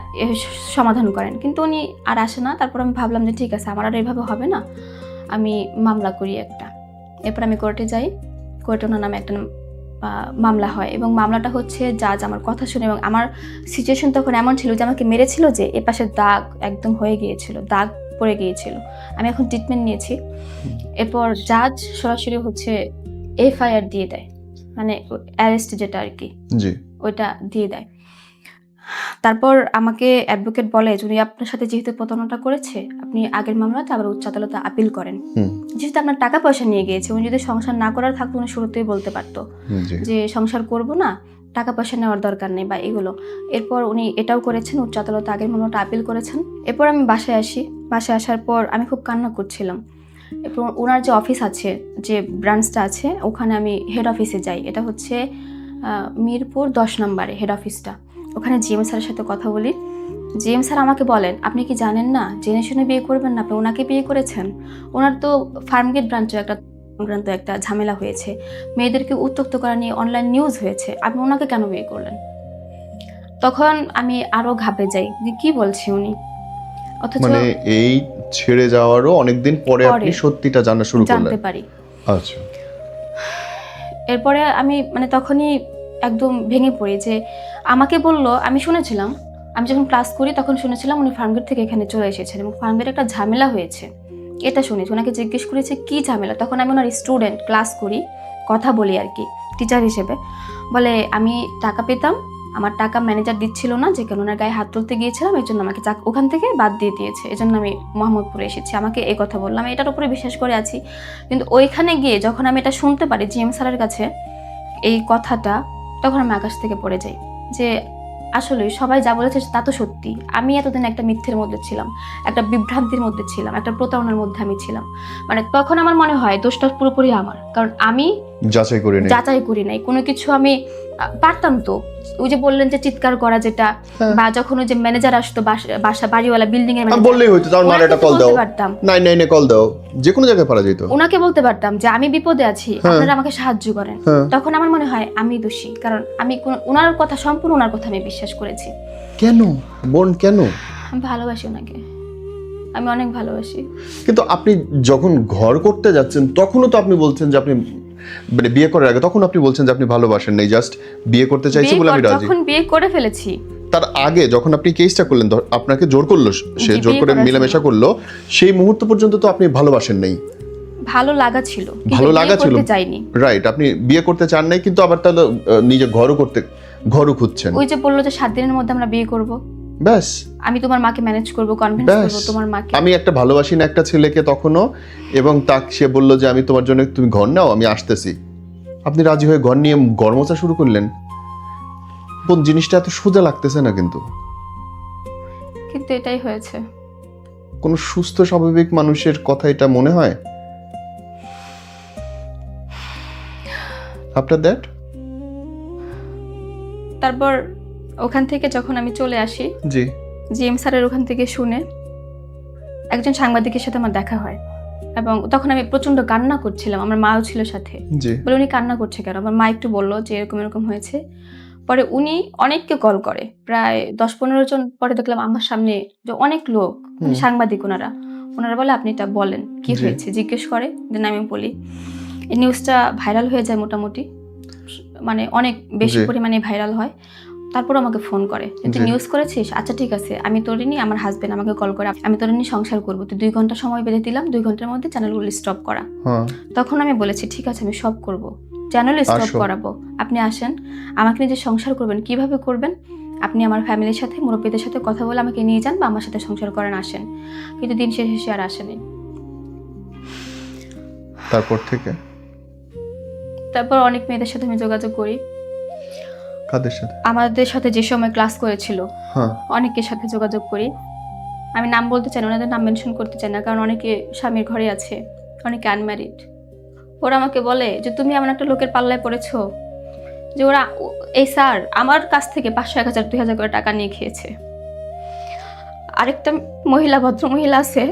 সমাধান করেন। কিন্তু উনি আর আসে না। তারপর আমি ভাবলাম যে ঠিক আছে, আমার আর এইভাবে হবে না, আমি মামলা করি একটা। এরপর আমি কোর্টে যাই, কোর্টে ওনার নামে একটা মামলা হয়, এবং মামলাটা হচ্ছে জাজ আমার কথা শুনে, এবং আমার সিচুয়েশন তখন এমন ছিল যে আমাকে মেরেছিল, যে এ পাশে দাগ একদম হয়ে গিয়েছিল, দাগ পড়ে গিয়েছিল, আমি এখন ট্রিটমেন্ট নিয়েছি। এরপর জাজ সরাসরি হচ্ছে FIR দিয়ে দেয়, মানে অ্যারেস্ট যেটা আর কি, ওইটা দিয়ে দেয়। তারপর আমাকে অ্যাডভোকেট বলে উনি আপনার সাথে যেহেতু প্রতারণাটা করেছে, আপনি আগের মামলাতে আবার উচ্চ আদালতে আপিল করেন। যেহেতু আপনার টাকা পয়সা নিয়ে গিয়েছে, উনি যদি সংসার না করার থাকতো উনি শুরুতেই বলতে পারতো যে সংসার করব না, টাকা পয়সা নেওয়ার দরকার নেই বা এগুলো। এরপর উনি এটাও করেছেন, উচ্চ আদালতে আগের মামলাটা আপিল করেছেন। এরপর আমি বাসায় আসি, বাসায় আসার পর আমি খুব কান্না করছিলাম। এরপর ওনার যে অফিস আছে, যে ব্রাঞ্চটা আছে, ওখানে আমি হেড অফিসে যাই, এটা হচ্ছে মিরপুর 10 নম্বরে হেড অফিসটা। ওখানে জিএম স্যারের সাথে কথা বলি। জিএম স্যার আমাকে বলেন আপনি কি জানেন না, জেনে শুনে বিয়ে করবেন না, আপনি ওনাকে বিয়ে করেছেন। ওনার তো ফার্মগেট ব্রাঞ্চে একটা ঝামেলা হয়েছে, মেয়েদেরকে উত্ত্যক্ত করা নিয়ে অনলাইন নিউজ হয়েছে, আপনি ওনাকে কেন বিয়ে করলেন? তখন আমি আরো ঘাবড়ে যাই যে কি বলছি উনি, অথচ মানে এই ছেড়ে যাওয়ারও অনেকদিন পরে আপনি সত্যিটা জানতে পারি। আচ্ছা, এরপরে আমি মানে তখনই একদম ভেঙে পড়ি, যে আমাকে বললো, আমি শুনেছিলাম, আমি যখন ক্লাস করি তখন শুনেছিলাম উনি ফার্মগেট থেকে এখানে চলে এসেছেন এবং ফার্মগেট একটা ঝামেলা হয়েছে, এটা শুনেছি। ওনাকে জিজ্ঞেস করেছে কি ঝামেলা, তখন আমি ওনার স্টুডেন্ট, ক্লাস করি, কথা বলি আর কি টিচার হিসেবে। বলে আমি টাকা পেতাম, আমার টাকা ম্যানেজার দিচ্ছিল না, যে কেন ওনার গায়ে হাত তুলতে গিয়েছিলাম, এই জন্য আমাকে ওখান থেকে বাদ দিয়ে দিয়েছে, এই জন্য আমি মোহাম্মদপুরে এসেছি, আমাকে এই কথা বললাম, এটার উপরে বিশ্বাস করে আছি। কিন্তু ওইখানে গিয়ে যখন আমি এটা শুনতে পারি জিএম স্যারের কাছে এই কথাটা, তখন আমি আকাশ থেকে পড়ে যাই, যে আসলে সবাই যা বলেছে তা তো সত্যি। আমি এতদিন একটা মিথ্যের মধ্যে ছিলাম, একটা বিভ্রান্তির মধ্যে ছিলাম, একটা প্রতারণার মধ্যে আমি ছিলাম। মানে তখন আমার মনে হয় দোষটা পুরোপুরি আমার, কারণ আমি যাচাই করি নাই কোনো কিছু। আমি পারতাম তো, ওই যে বললেন যে চিৎকার করা যেটা, বা যখন ওই যে ম্যানেজার আসতো বাসা বাড়িওয়ালা বিল্ডিং এর ম্যানেজার, বললেই হতো তার মানে একটা কল দাও, 999 কল দাও, যে কোনো জায়গায় পারা যেত। ওনাকে বলতে পারতাম যে আমি বিপদে আছি, আপনারা আমাকে সাহায্য করেন। তখন আমার মনে হয় আমি দোষী, কারণ আমি ওনার কথা, সম্পূর্ণ ওনার কথা আমি বিশ্বাস করেছি। কেন বোন, কেন? আমি ভালোবাসি ওনাকে, আমি অনেক ভালোবাসি। কিন্তু আপনি যখন ঘর করতে যাচ্ছেন তখনও তো আপনি বলছেন যে আপনি মানে বিয়ে করার আগে তখন আপনি বলছেন যে আপনি ভালোবাসেন নাই, জাস্ট বিয়ে করতে চাইছি বলে আমি রাজি। যখন বিয়ে করে ফেলেছি তার আগে যখন আপনি কেসটা করলেন, আপনাকে জোর করলো, সে জি, জোর বিয়ে করে করার মেলামেশা জন্য। করলো, সেই মুহূর্ত পর্যন্ত তো আপনি ভালোবাসেন নাই। ভালো লাগা ছিল, কিন্তু ভালো লাগা বিয়ে ছিল, করতে চাইনি। রাইট, আপনি বিয়ে করতে চান নাই, কিন্তু আবার তাহলে নিজে ঘরও খুঁজছেন। ওই যে বললো যে 7 দিনের মধ্যে আমরা বিয়ে করব, ব্যাস আমি তোমার মাকে ম্যানেজ করব, কনভিন্স ব্যাস করব তোমার মাকে। আমি একটা ভালোবাসি না একটা ছেলেকে তখনও, এবং সে বলল যে আমি তোমার জন্য, তুমি ঘর নাও, আমি আসতেছি। আপনি রাজি হয়ে ঘর নিয়ে ঘর মোছা শুরু করলেন। বোন, জিনিসটা এত সোজা লাগতেছে না কিন্তু। কিন্তু এটাই হয়েছে। কোনো সুস্থ স্বাভাবিক মানুষের কথা এটা মনে হয় আফটার দ্যাট? তারপর ওখান থেকে যখন আমি চলে আসি, জি জিএম স্যারের ওখান থেকে শুনে একজন সাংবাদিকের সাথে আমার দেখা হয়, এবং তখন আমি প্রচন্ড কান্না করছিলাম, আমার মাও ছিল সাথে। জি বলে উনি কান্না করছে কেন, আমার মা একটু বললো যে এরকম এরকম হয়েছে। পরে উনি অনেককে কল করে, প্রায় 10-15 জন। পরে দেখলাম আমার সামনে যে অনেক লোক, মানে সাংবাদিক, ওনারা বলে আপনি এটা বলেন কি জি। হয়েছে, জিজ্ঞেস করে। দেন আমি বলি, এই নিউজটা ভাইরাল হয়ে যায় মোটামুটি, মানে অনেক বেশি জি। পরিমাণে ভাইরাল হয়। তারপর আমাকে ফোন করে যে তুই জি। নিউজ করেছিস, আচ্ছা ঠিক আছে, আমি তোর নিয়ে, আমার হাজবেন্ড আমাকে কল করে, আমি তোর নিয়ে সংসার করবো, তুই 2 ঘন্টা সময় বেঁধে দিলাম, 2 ঘন্টার মধ্যে চ্যানেলগুলো স্টপ করা। হ্যাঁ তখন আমি বলেছি ঠিক আছে, আমি সব করব, চ্যানেল স্টপ আসো। করাবো, আপনি আসেন, আমাকে নিজে সংসার করবেন, কিভাবে করবেন আপনি আমার ফ্যামিলির সাথে, মুরব্বীদের সাথে কথা বলে আমাকে নিয়ে যান, বা আমার সাথে সংসার করেন, আসেন। কিন্তু দিন শেষে সে আর আসেনি। তারপর থেকে তারপর অনেক মেয়েদের সাথে আমি যোগাযোগ করি, কাদের সাথে? আমাদের সাথে যে সময় ক্লাস করেছিল হ্যাঁ অনেকের সাথে যোগাযোগ করি। আমি নাম বলতে চাই না, ওনাদের নাম মেনশন করতে চাই না, কারণ অনেকে স্বামীর ঘরে আছে, অনেকে আনম্যারিড। ওরা আমাকে বলে যে তুমি এমন একটা লোকের পাল্লায় পড়েছো যে এই স্যার আমার কাছ থেকে 500, 1000, 2000 করে টাকা নিয়ে খেয়েছে। আরেকটা মহিলা, ভদ্র মহিলা আছে,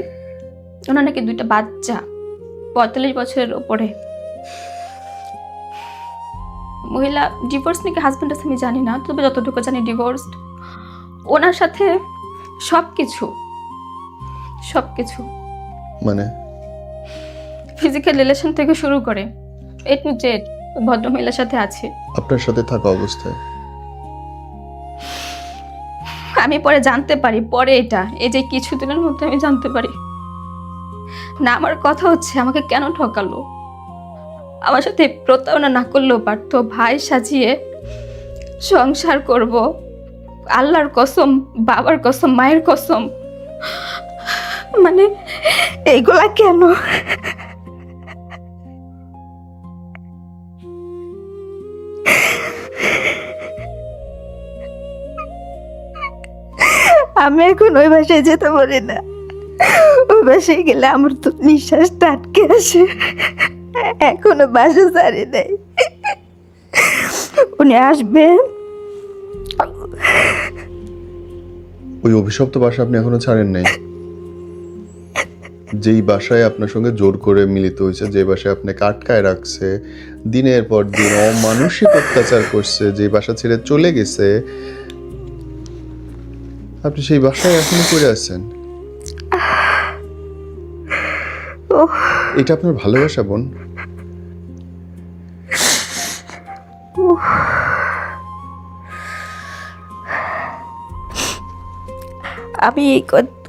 ওনার নাকি 2টা বাচ্চা, 45 বছরের ওপরে মহিলা। ডিভোর্স নাকি হাজব্যান্ড আছে আমি জানি না, তবে যতটুকু জানি ডিভোর্সড। ওনার সাথে সবকিছু মানে ফিজিক্যাল রিলেশন থেকে শুরু করে A to Z ভদ্রমহিলার সাথে আছে। আপনার সাথে থাকা অবস্থায়? আমি পরে জানতে পারি, পরে এটা এই যে কিছুদিনের মধ্যে আমি জানতে পারি না। আমার কথা হচ্ছে আমাকে কেন ঠকালো, আমার সাথে প্রতারণা না করলেও পারতো, ভাই সাজিয়ে সংসার করব, আল্লাহর কসম, বাবার কসম, মায়ের কসম, মানে এইগুলা কেন? আমি এখন ওই বাসায় যেতে পারি না, ওই বাসায় গেলে আমার তো নিঃশ্বাসটা আটকে আসে, এখনো বাসা ছাড়ি নাই। উনি আসবে, ওই অভিশপ্ত বাসা আপনি এখনো ছাড়েন নাই? যেই বাসায় আপনার সঙ্গে জোর করে মিলিত হয়েছে, যে বাসায় আপনাকে আটকায় রাখছে, দিনের পর দিন অমানসিক অত্যাচার করছে, যে বাসা ছেড়ে চলে গেছে, আপনি সেই বাসায় এখনো পড়ে আছেন? এটা আপনার ভালোবাসা বোন? আমি এই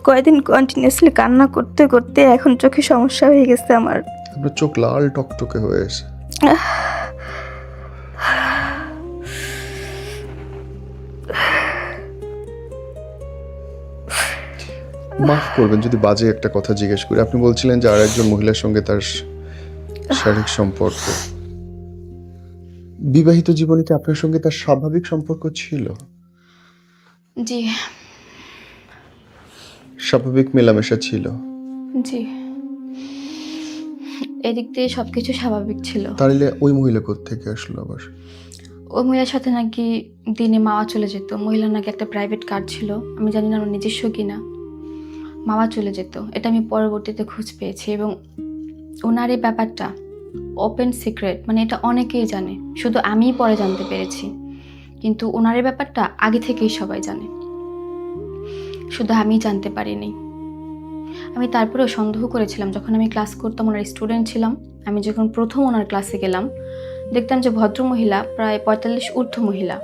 কয়দিন কন্টিনিউয়াসলি কান্না করতে করতে এখন চোখে সমস্যা হয়ে গেছে আমার। আপনার চোখ লাল টকটকে হয়ে আছে। মাফ করবেন যদি বাজে একটা কথা জিজ্ঞেস করি। আপনি বলছিলেন যে আর একজন মহিলার সঙ্গে তার শারীরিক সম্পর্ক। বিবাহিত জীবনে কি আপনার সঙ্গে তার স্বাভাবিক সম্পর্ক ছিল? জি স্বাভাবিক মেলামেশা ছিল? জি, এদিক দিয়ে সবকিছু স্বাভাবিক ছিল। তাহলে ওই মহিলা কোত্থেকে আসলো আবার? ওই মহিলার সাথে নাকি দিনে মাওয়া চলে যেত। মহিলার নাকি একটা প্রাইভেট কার ছিল, আমি জানি না আমার নিজস্ব কিনা, মাওয়া চলে যেত। এটা আমি পরবর্তীতে খোঁজ পেয়েছি, এবং ওনার এই ব্যাপারটা ওপেন সিক্রেট, মানে এটা অনেকেই জানে, শুধু আমিই পরে জানতে পেরেছি। কিন্তু ওনার এই ব্যাপারটা আগে থেকেই সবাই জানে, শুধু আমিই জানতে পারিনি। আমি তারপরেও সন্দেহ করেছিলাম, যখন আমি ক্লাস করতাম, ওনার স্টুডেন্ট ছিলাম। আমি যখন প্রথম ওনার ক্লাসে গেলাম, দেখতাম যে ভদ্রমহিলা প্রায় 45 ঊর্ধ্ব মহিলা,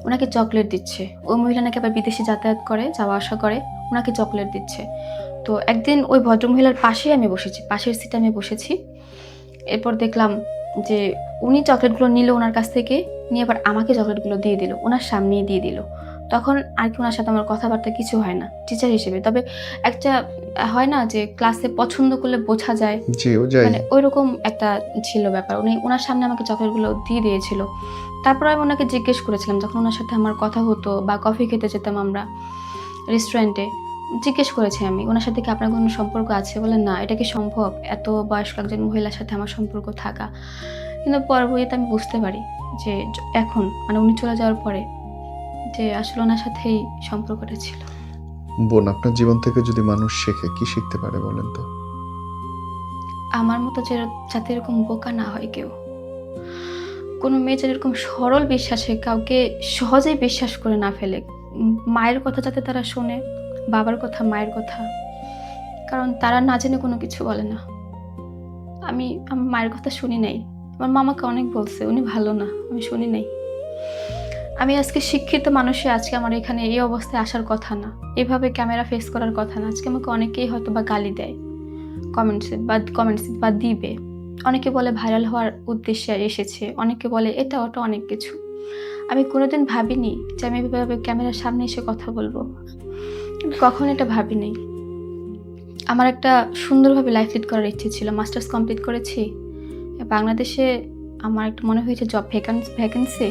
ওনাকে চকলেট দিচ্ছে। ওই মহিলা নাকি আবার বিদেশে যাতায়াত করে, যাওয়া আসা করে, ওনাকে চকলেট দিচ্ছে। তো একদিন ওই ভদ্রমহিলার পাশেই আমি বসেছি, পাশের সিটে আমি বসেছি। এরপর দেখলাম যে উনি চকলেটগুলো নিল ওনার কাছ থেকে, নিয়ে আবার আমাকে চকলেটগুলো দিয়ে দিল, ওনার সামনেই দিয়ে দিল। তখন আর কি ওনার সাথে আমার কথাবার্তা কিছু হয় না টিচার হিসেবে। তবে একটা হয় না যে ক্লাসে পছন্দ করলে বোঝা যায়, জি, ও যাই। মানে ওইরকম একটা ছিল ব্যাপার। উনি ওনার সামনে আমাকে চকলেটগুলো দিয়ে দিয়েছিল। তারপর আমি ওনাকে জিজ্ঞেস করেছিলাম, যখন ওনার সাথে আমার কথা হতো বা কফি খেতে যেতাম আমরা রেস্টুরেন্টে, জিজ্ঞেস করেছি আমি, ওনার সাথে কি আপনার কোনো সম্পর্ক আছে? বলে না, এটা কি সম্ভব এত বয়স্ক একজন মহিলার সাথে আমার সম্পর্ক থাকা? কিন্তু পরবর্তীতে আমি বুঝতে পারি যে এখন মানে উনি চলে যাওয়ার পরে যে আসলে ওনার সাথেই সম্পর্কটা ছিল। বোন, আপনার জীবন থেকে যদি মানুষ শেখে, কি শিখতে পারে বলেন তো? আমার মতো যাতে এরকম বোকা না হয় কেউ। কোনো মেয়ে যেন এরকম সরল বিশ্বাসে কাউকে সহজেই বিশ্বাস করে না ফেলে। মায়ের কথা যাতে তারা শোনে, বাবার কথা, মায়ের কথা। কারণ তারা না জেনে কোনো কিছু বলে না। আমি আমার মায়ের কথা শুনি নাই। আমার মা আমাকে অনেক বলছে, উনি ভালো না, আমি শুনি নাই। আমি আজকে শিক্ষিত মানুষে আজকে আমার এখানে এই অবস্থায় আসার কথা না। এভাবে ক্যামেরা ফেস করার কথা না। আজকে আমাকে অনেকেই হয়তো বা গালি দেয় কমেন্টসে বা দিবে। অনেকে বলে ভাইরাল হওয়ার উদ্দেশ্যে এসেছে, অনেকে বলে এটা ওটা অনেক কিছু। আমি কোনোদিন ভাবিনি যে আমি এভাবে ক্যামেরার সামনে এসে কথা বলবো। কখনো এটা ভাবিনি। আমার একটা সুন্দরভাবে লাইফ লিড করার ইচ্ছে ছিল। মাস্টার্স কমপ্লিট করেছি। বাংলাদেশে আমার একটা মনে হয়েছে জব ভ্যাকেন্সি।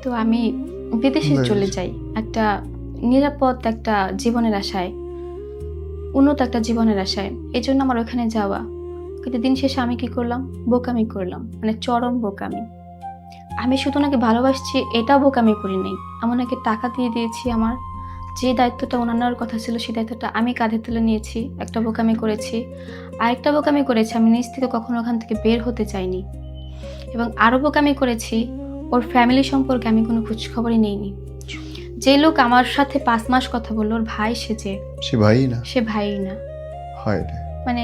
তো আমি বিদেশে চলে যাই একটা নিরাপদ একটা জীবনের আশায়, উন্নত একটা জীবনের আশায়। এই জন্য আমার ওখানে যাওয়া। কিন্তু দিন শেষে আমি কি করলাম? বোকামি করলাম, মানে চরম বোকামি। আমি শুধু ওনাকে ভালোবাসছি এটা বোকামি করি নাই, আমি ওনাকে টাকা দিয়ে দিয়েছি। আমার যে দায়িত্বটা ওনার কথা ছিল সেই দায়িত্বটা আমি কাঁধে তুলে নিয়েছি, একটা বোকামি করেছি। আরেকটা বোকামি করেছি, আমি নিজ থেকে কখনো ওখান থেকে বের হতে চাইনি। এবং আরও বোকামি করেছি, ওর ফ্যামিলি সম্পর্কে আমি কোনো খোঁজখবরই নেইনি। যে লোক আমার সাথে 5 মাস কথা বললো, ওর ভাই সেজে, সে ভাই না, সে ভাই না। হয় রে। মানে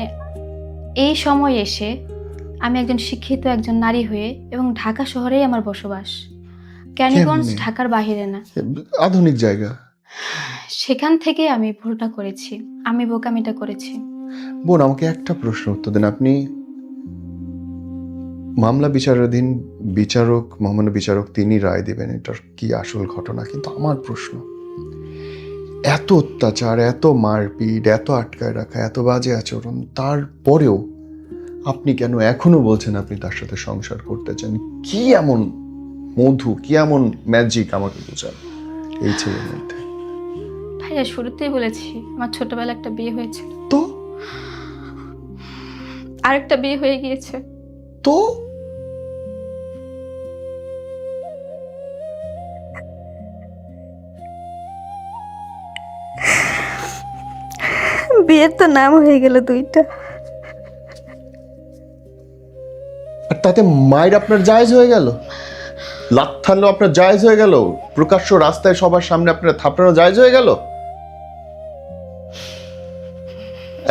এই সময় এসে আমি একজন শিক্ষিত একজন নারী হয়ে, এবং ঢাকা শহরেই আমার বসবাস, ক্যানিগঞ্জ, কেমনে? ঢাকার বাহিরে না। আধুনিক জায়গা। সেখান থেকে আমি ভুলটা করেছি, আমি বোকামিটা করেছি। বোন, আমাকে একটা প্রশ্ন উত্তর দেন। আপনি মামলা বিচারাধীন বিচারক, মহামান্য বিচারক তিনি রায় দিবেন এটার কি আসল ঘটনা, কিন্তু আমার প্রশ্ন, এত অত্যাচার, এত মারপিট, এত আটকায় রাখা, এত বাজে আচরণ, তারপরেও আপনি কেন এখনো বলছেন আপনি তার সাথে সংসার করতে চান? কি এমন মধু, কি এমন ম্যাজিক আমাকে বোঝান এই ছেলের মধ্যে? ভাইয়া শুরুতেই বলেছি আমার ছোটবেলা একটা বিয়ে হয়েছে, তো আরেকটা বিয়ে হয়ে গিয়েছে। তো বিয়ের তো নাম হয়ে গেল 2টা। আর তাতে মায়ের আপনার জায়েজ হয়ে গেল, লাথানো আপনার জায়েজ হয়ে গেল, প্রকাশ্য রাস্তায় সবার সামনে আপনার থাপড়ানো জায়েজ হয়ে গেল।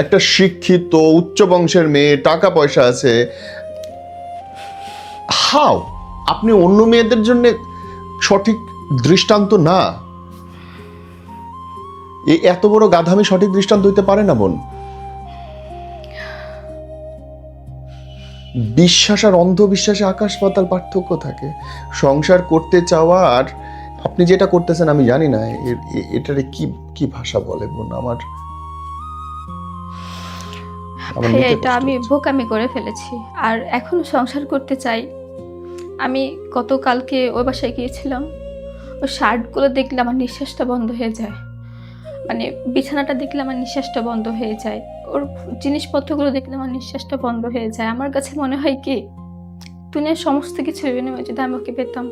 একটা শিক্ষিত উচ্চ বংশের মেয়ে, টাকা পয়সা আছে, হাও আপনি অন্য মেয়েদের জন্য সঠিক দৃষ্টান্ত না? এই এত বড় গাধামি সঠিক দৃষ্টান্ত হইতে পারে না বোন। বিশ্বাস আর অন্ধবিশ্বাসে আকাশ পাতাল পার্থক্য থাকে। সংসার করতে চাওয়া আর আপনি যেটা করতেছেন আমি জানি না এটারে কি কি ভাষা বলে বোন। আমার ভাইয়া এটা আমি বোকামি করে ফেলেছি, আর এখনো সংসার করতে চাই। আমি গতকালকে ওই বাসায় গিয়েছিলাম, ওই শার্টগুলো দেখলে আমার নিঃশ্বাসটা বন্ধ হয়ে যায়, মানে বিছানাটা দেখলে আমার নিঃশ্বাসটা বন্ধ হয়ে যায়, ওর জিনিসপত্রগুলো দেখলে আমার নিঃশ্বাসটা বন্ধ হয়ে যায়। আমার কাছে মনে হয় কি দুনিয়ার সমস্ত কিছু বিনিময়ে যদি আমি ওকে পেতাম,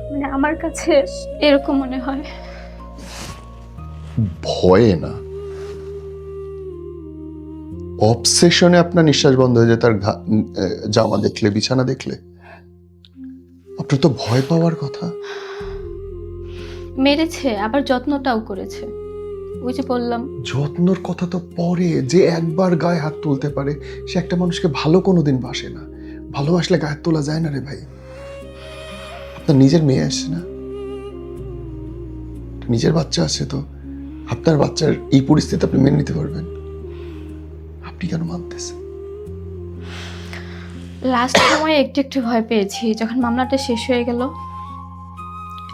মানে আমার কাছে এরকম মনে হয়। ভয়ে না, অবসেশনে আপনার নিঃশ্বাস বন্ধ হয়ে যায় তার জামা দেখলে, বিছানা দেখলে। আপনার তো ভয় পাওয়ার কথা। মেরেছে আবার যত্নটাও করেছে, ওই যে বললাম। যত্নর কথা তো পরে, যে একবার গায়ে হাত তুলতে পারে সে একটা মানুষকে ভালো কোনোদিন বাসে না। ভালোবাসলে গায়ে তোলা যায় না রে ভাই। আপনার নিজের মেয়ে আসে না, নিজের বাচ্চা আছে, তো আপনার বাচ্চার এই পরিস্থিতি আপনি মেনে নিতে পারবেন? আপনি কেন মানতেছেন? লাস্ট সময়ে একটু একটু ভয় পেয়েছি যখন মামলাটা শেষ হয়ে গেল।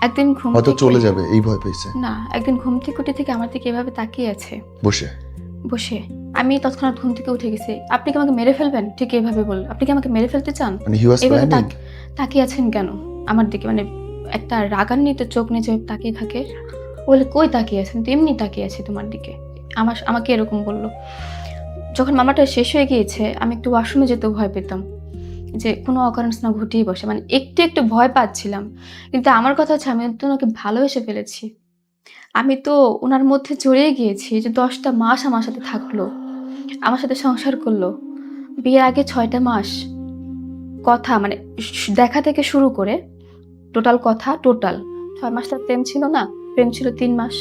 একদিন ঘুম হয়তো থেকে চলে যাবে এই ভয় পেয়েছে। না, একদিন ঘুম থেকে উঠে থেকে আমার দিকে এভাবে তাকিয়ে আছে বসে বসে। আমি তৎক্ষণাৎ ঘুম থেকে উঠে গেছি। আপনি কি আমাকে মেরে ফেলবেন? ঠিক এইভাবে বল, আপনি কি আমাকে মেরে ফেলতে চান? মানে হি ওয়াজ এভাবে প্ল্যানিং। তাকিয়ে আছেন কেন আমার দিকে? মানে একটা রাগান্বিত চোখ নিয়ে যে তাকিয়ে থাকে, বলে কই তাকিয়ে আছেন? তো এমনি তাকিয়ে আছি তোমার দিকে। আমাকে এরকম বললো। যখন মামলাটা শেষ হয়ে গিয়েছে আমি একটু ওয়াশরুমে যেতেও ভয় পেতাম, যে কোনো অকারেন্স না ঘটিয়ে বসে, মানে একটু একটু ভয় পাচ্ছিলাম। কিন্তু আমার কথা হচ্ছে, আমি তো ওনাকে ভালোবেসে ফেলেছি। আমি তো ওনার মধ্যে জড়িয়ে গিয়েছি, যে 10টা মাস আমার সাথে থাকলো, আমার সাথে সংসার করলো। বিয়ের আগে 6টা মাস কথা, মানে দেখা থেকে শুরু করে টোটাল কথা, টোটাল 6 মাস তার প্রেম ছিল না, প্রেম ছিল 3 মাস।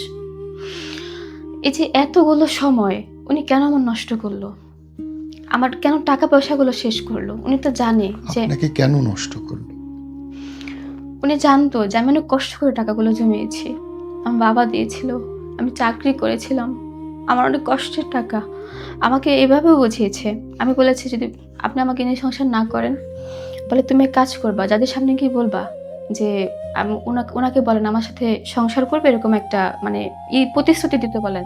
এই যে এতগুলো সময় উনি কেন আমার নষ্ট করলো? আমার কেন টাকা পয়সাগুলো শেষ করলো? উনি তো জানে যে, আপনাকে কেন নষ্ট করলো? উনি জানতো যে আমি অনেক কষ্ট করে টাকাগুলো জমিয়েছি। আমার বাবা দিয়েছিল, আমি চাকরি করেছিলাম, আমার অনেক কষ্টের টাকা। আমাকে এভাবেও বুঝিয়েছে। আমি বলেছি, যদি আপনি আমাকে নিয়ে সংসার না করেন, তাহলে তুমি এক কাজ করবা, যাদের সামনে গিয়ে বলবা যে ওনাকে বলেন আমার সাথে সংসার করবে, এরকম একটা মানে প্রতিশ্রুতি দিতে বলেন।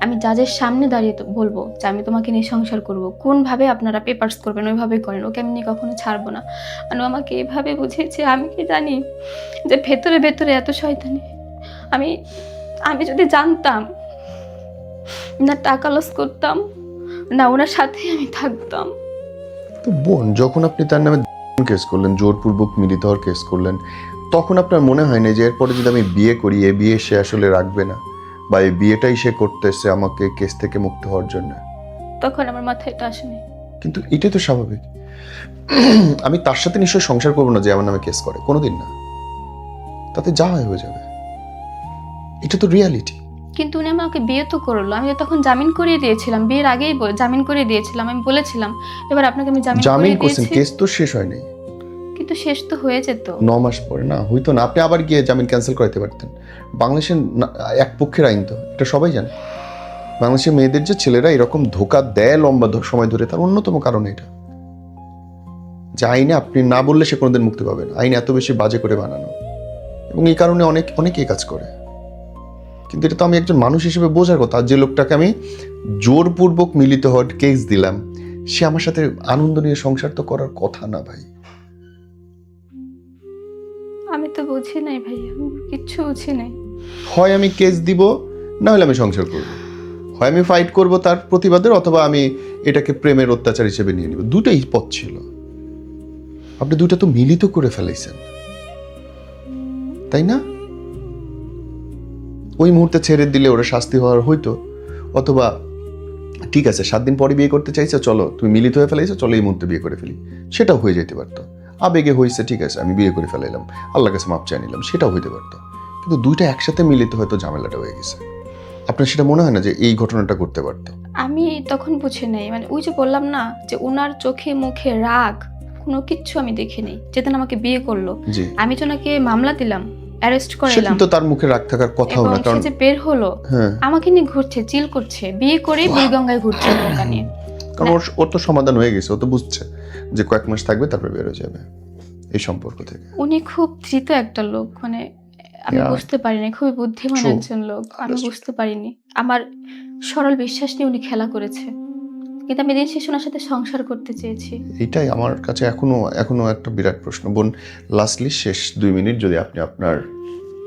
আমি জাজের সামনে দাঁড়িয়ে তো বলবো যে আমি তোমাকে নিয়ে সংসার করব। কোনভাবে আপনারা পেপারস করবেন ওইভাবেই করেন, ওকে আমি নিয়ে কখনো ছাড়বো না। মানে আমাকে এভাবে বুঝিয়েছে। আমি কি জানি যে ভেতরে ভেতরে এত শয়তানি। আমি আমি যদি জানতাম, না টাকা লস করতাম, না ওনার সাথে আমি থাকতাম। তো বোন, যখন আপনি তার নামে কেস করলেন, জোরপূর্বক মিলিত হওয়ার কেস করলেন, তখন আপনার মনে হয় না যে এরপরে যদি আমি বিয়ে করি, এই বিয়ে সে আসলে রাখবে না, বা এই বিয়েটাই সে করতেছে আমাকে কেস থেকে মুক্ত হওয়ার জন্য? তখন আমার মাথায় এটা আসেনি। কিন্তু এটাই তো স্বাভাবিক। আমি তার সাথে নিশ্চয়ই সংসার করবো না যে আমার নামে কেস করে, কোনোদিন না। তাতে যা হয় হয়ে যাবে, এটা তো রিয়ালিটি। কিন্তু উনি আমাকে বিয়ে তো করলো, আমি তো তখন জামিন করিয়ে দিয়েছিলাম, বিয়ের আগেই জামিন করিয়ে দিয়েছিলাম। আমি বলেছিলাম এবার আপনাকে আমি জামিন জামিন করিয়ে করছেন, দিয়েছি, কেস তো শেষ হয়নি। কিন্তু শেষ তো হয়ে যেত। 9 মাস পরে না হইতো না, আপনি আবার গিয়ে জামিন ক্যান্সেল করাইতে পারতেন। বাংলাদেশের এক পক্ষের আইন তো, এটা সবাই জানে। বাংলাদেশের মেয়েদের যে ছেলেরা এরকম ধোকা দেয় লম্বা সময় ধরে, তার অন্যতম কারণ এটা, যে আইনে আপনি না বললে সে কোনোদিন মুক্তি পাবে না। আইন এত বেশি বাজে করে বানানো, এবং এই কারণে অনেকেই কাজ করে। কিন্তু এটা তো আমি একজন মানুষ হিসেবে বোঝার কথা। যে লোকটাকে আমি জোরপূর্বক মিলিত হওয়ার কেস দিলাম, সে আমার সাথে আনন্দ নিয়ে সংসার তো করার কথা না ভাই। আমি তো বুঝি নাই ভাই, আমি কিচ্ছু বুঝি নাই। হয় আমি কেস দিব, না হলে আমি সংসার করব। হয় আমি ফাইট করব তার প্রতিবাদের, অথবা আমি এটাকে প্রেমের অত্যাচার হিসেবে নিয়ে নিব। দুটোই পথ ছিল, আপনি দুটো তো মিলিত করে ফেলাইছেন, তাই না? ওই মুহূর্তে ছেড়ে দিলে ওরা শাস্তি হওয়ার হইতো, অথবা ঠিক আছে 7 দিন পরে বিয়ে করতে চাইছো, চলো তুমি মিলিত হয়ে ফেলাইছো, চলো এই মুহূর্তে বিয়ে করে ফেলি, সেটাও হয়ে যেতে পারতো। আবেগে হয়েছে, ঠিক আছে আমি বিয়ে করে ফেলাইলাম, আল্লাহর কাছে মাপ চাই নিলাম, সেটাও হইতে পারতো। কিন্তু দুইটা একসাথে মিলিত হয়তো ঝামেলাটা হয়ে গেছে। আপনার সেটা মনে হয় না যে এই ঘটনাটা করতে পারতো? আমি তখন বুঝি নাই, মানে ওই যে বললাম না, যে ওনার চোখে মুখে রাগ, কোনো কিচ্ছু আমি দেখিনি। যেদিন আমাকে বিয়ে করলো, জি, আমি তো ওনাকে মামলা দিলাম, অ্যারেস্ট সেদিন করাইলাম, তো তার মুখে রাগ থাকার কথাও এবং না, সে কারণ যে বের হলো হ্যাঁ, আমাকে নিয়ে ঘুরছে, চিল করছে, বিয়ে করেই বুড়িগঙ্গায় ঘুরছে নৌকা নিয়ে। কারণ ওর তো সমাধান হয়ে গেছে, ও তো বুঝছে যে কয়েক মাস থাকবে তারপর বের হয়ে যাবে এই সম্পর্ক থেকে। উনি খুব ধৃত একটা লোক, মানে আমি Yeah. বুঝতে পারিনি, খুবই বুদ্ধিমান True. একজন লোক, আমি Understood. বুঝতে পারিনি। আমার সরল বিশ্বাস নিয়ে উনি খেলা করেছে, কিন্তু আমি দিন শেষে ওনার সাথে সংসার করতে চেয়েছি। এটাই আমার কাছে এখনো একটা বিরাট প্রশ্ন। বোন, লাস্টলি শেষ 2 মিনিট যদি আপনি আপনার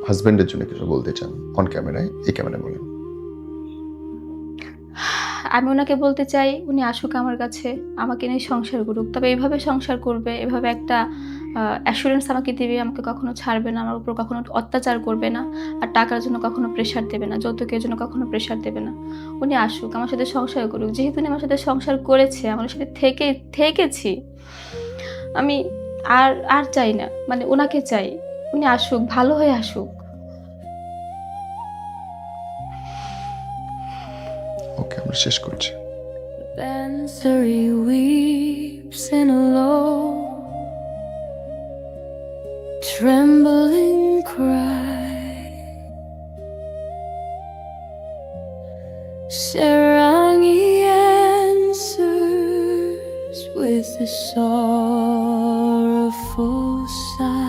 হাজবেন্ডের জন্য কিছু বলতে চান অন ক্যামেরায়, এই ক্যামেরায় বলেন। আমি ওনাকে বলতে চাই, উনি আসুক আমার কাছে, আমাকে নিয়ে সংসার করুক। তবে এইভাবে সংসার করবে, এভাবে একটা অ্যাসুরেন্স আমাকে দিবে, আমাকে কখনো ছাড়বে না, আমার উপর কখনো অত্যাচার করবে না, আর টাকার জন্য কখনো প্রেশার দেবে না, যৌতুকের জন্য কখনো প্রেশার দেবে না। উনি আসুক, আমার সাথে সংসার করুক। যেহেতু উনি আমার সাথে সংসার করেছে, আমার সাথে থেকেছি, আমি আর আর চাই না, মানে ওনাকে চাই। উনি আসুক, ভালো হয়ে আসুক। ওকে, আমরা শেষ করছি। Dancer he weeps in a low, trembling cry. the sorrowful sigh.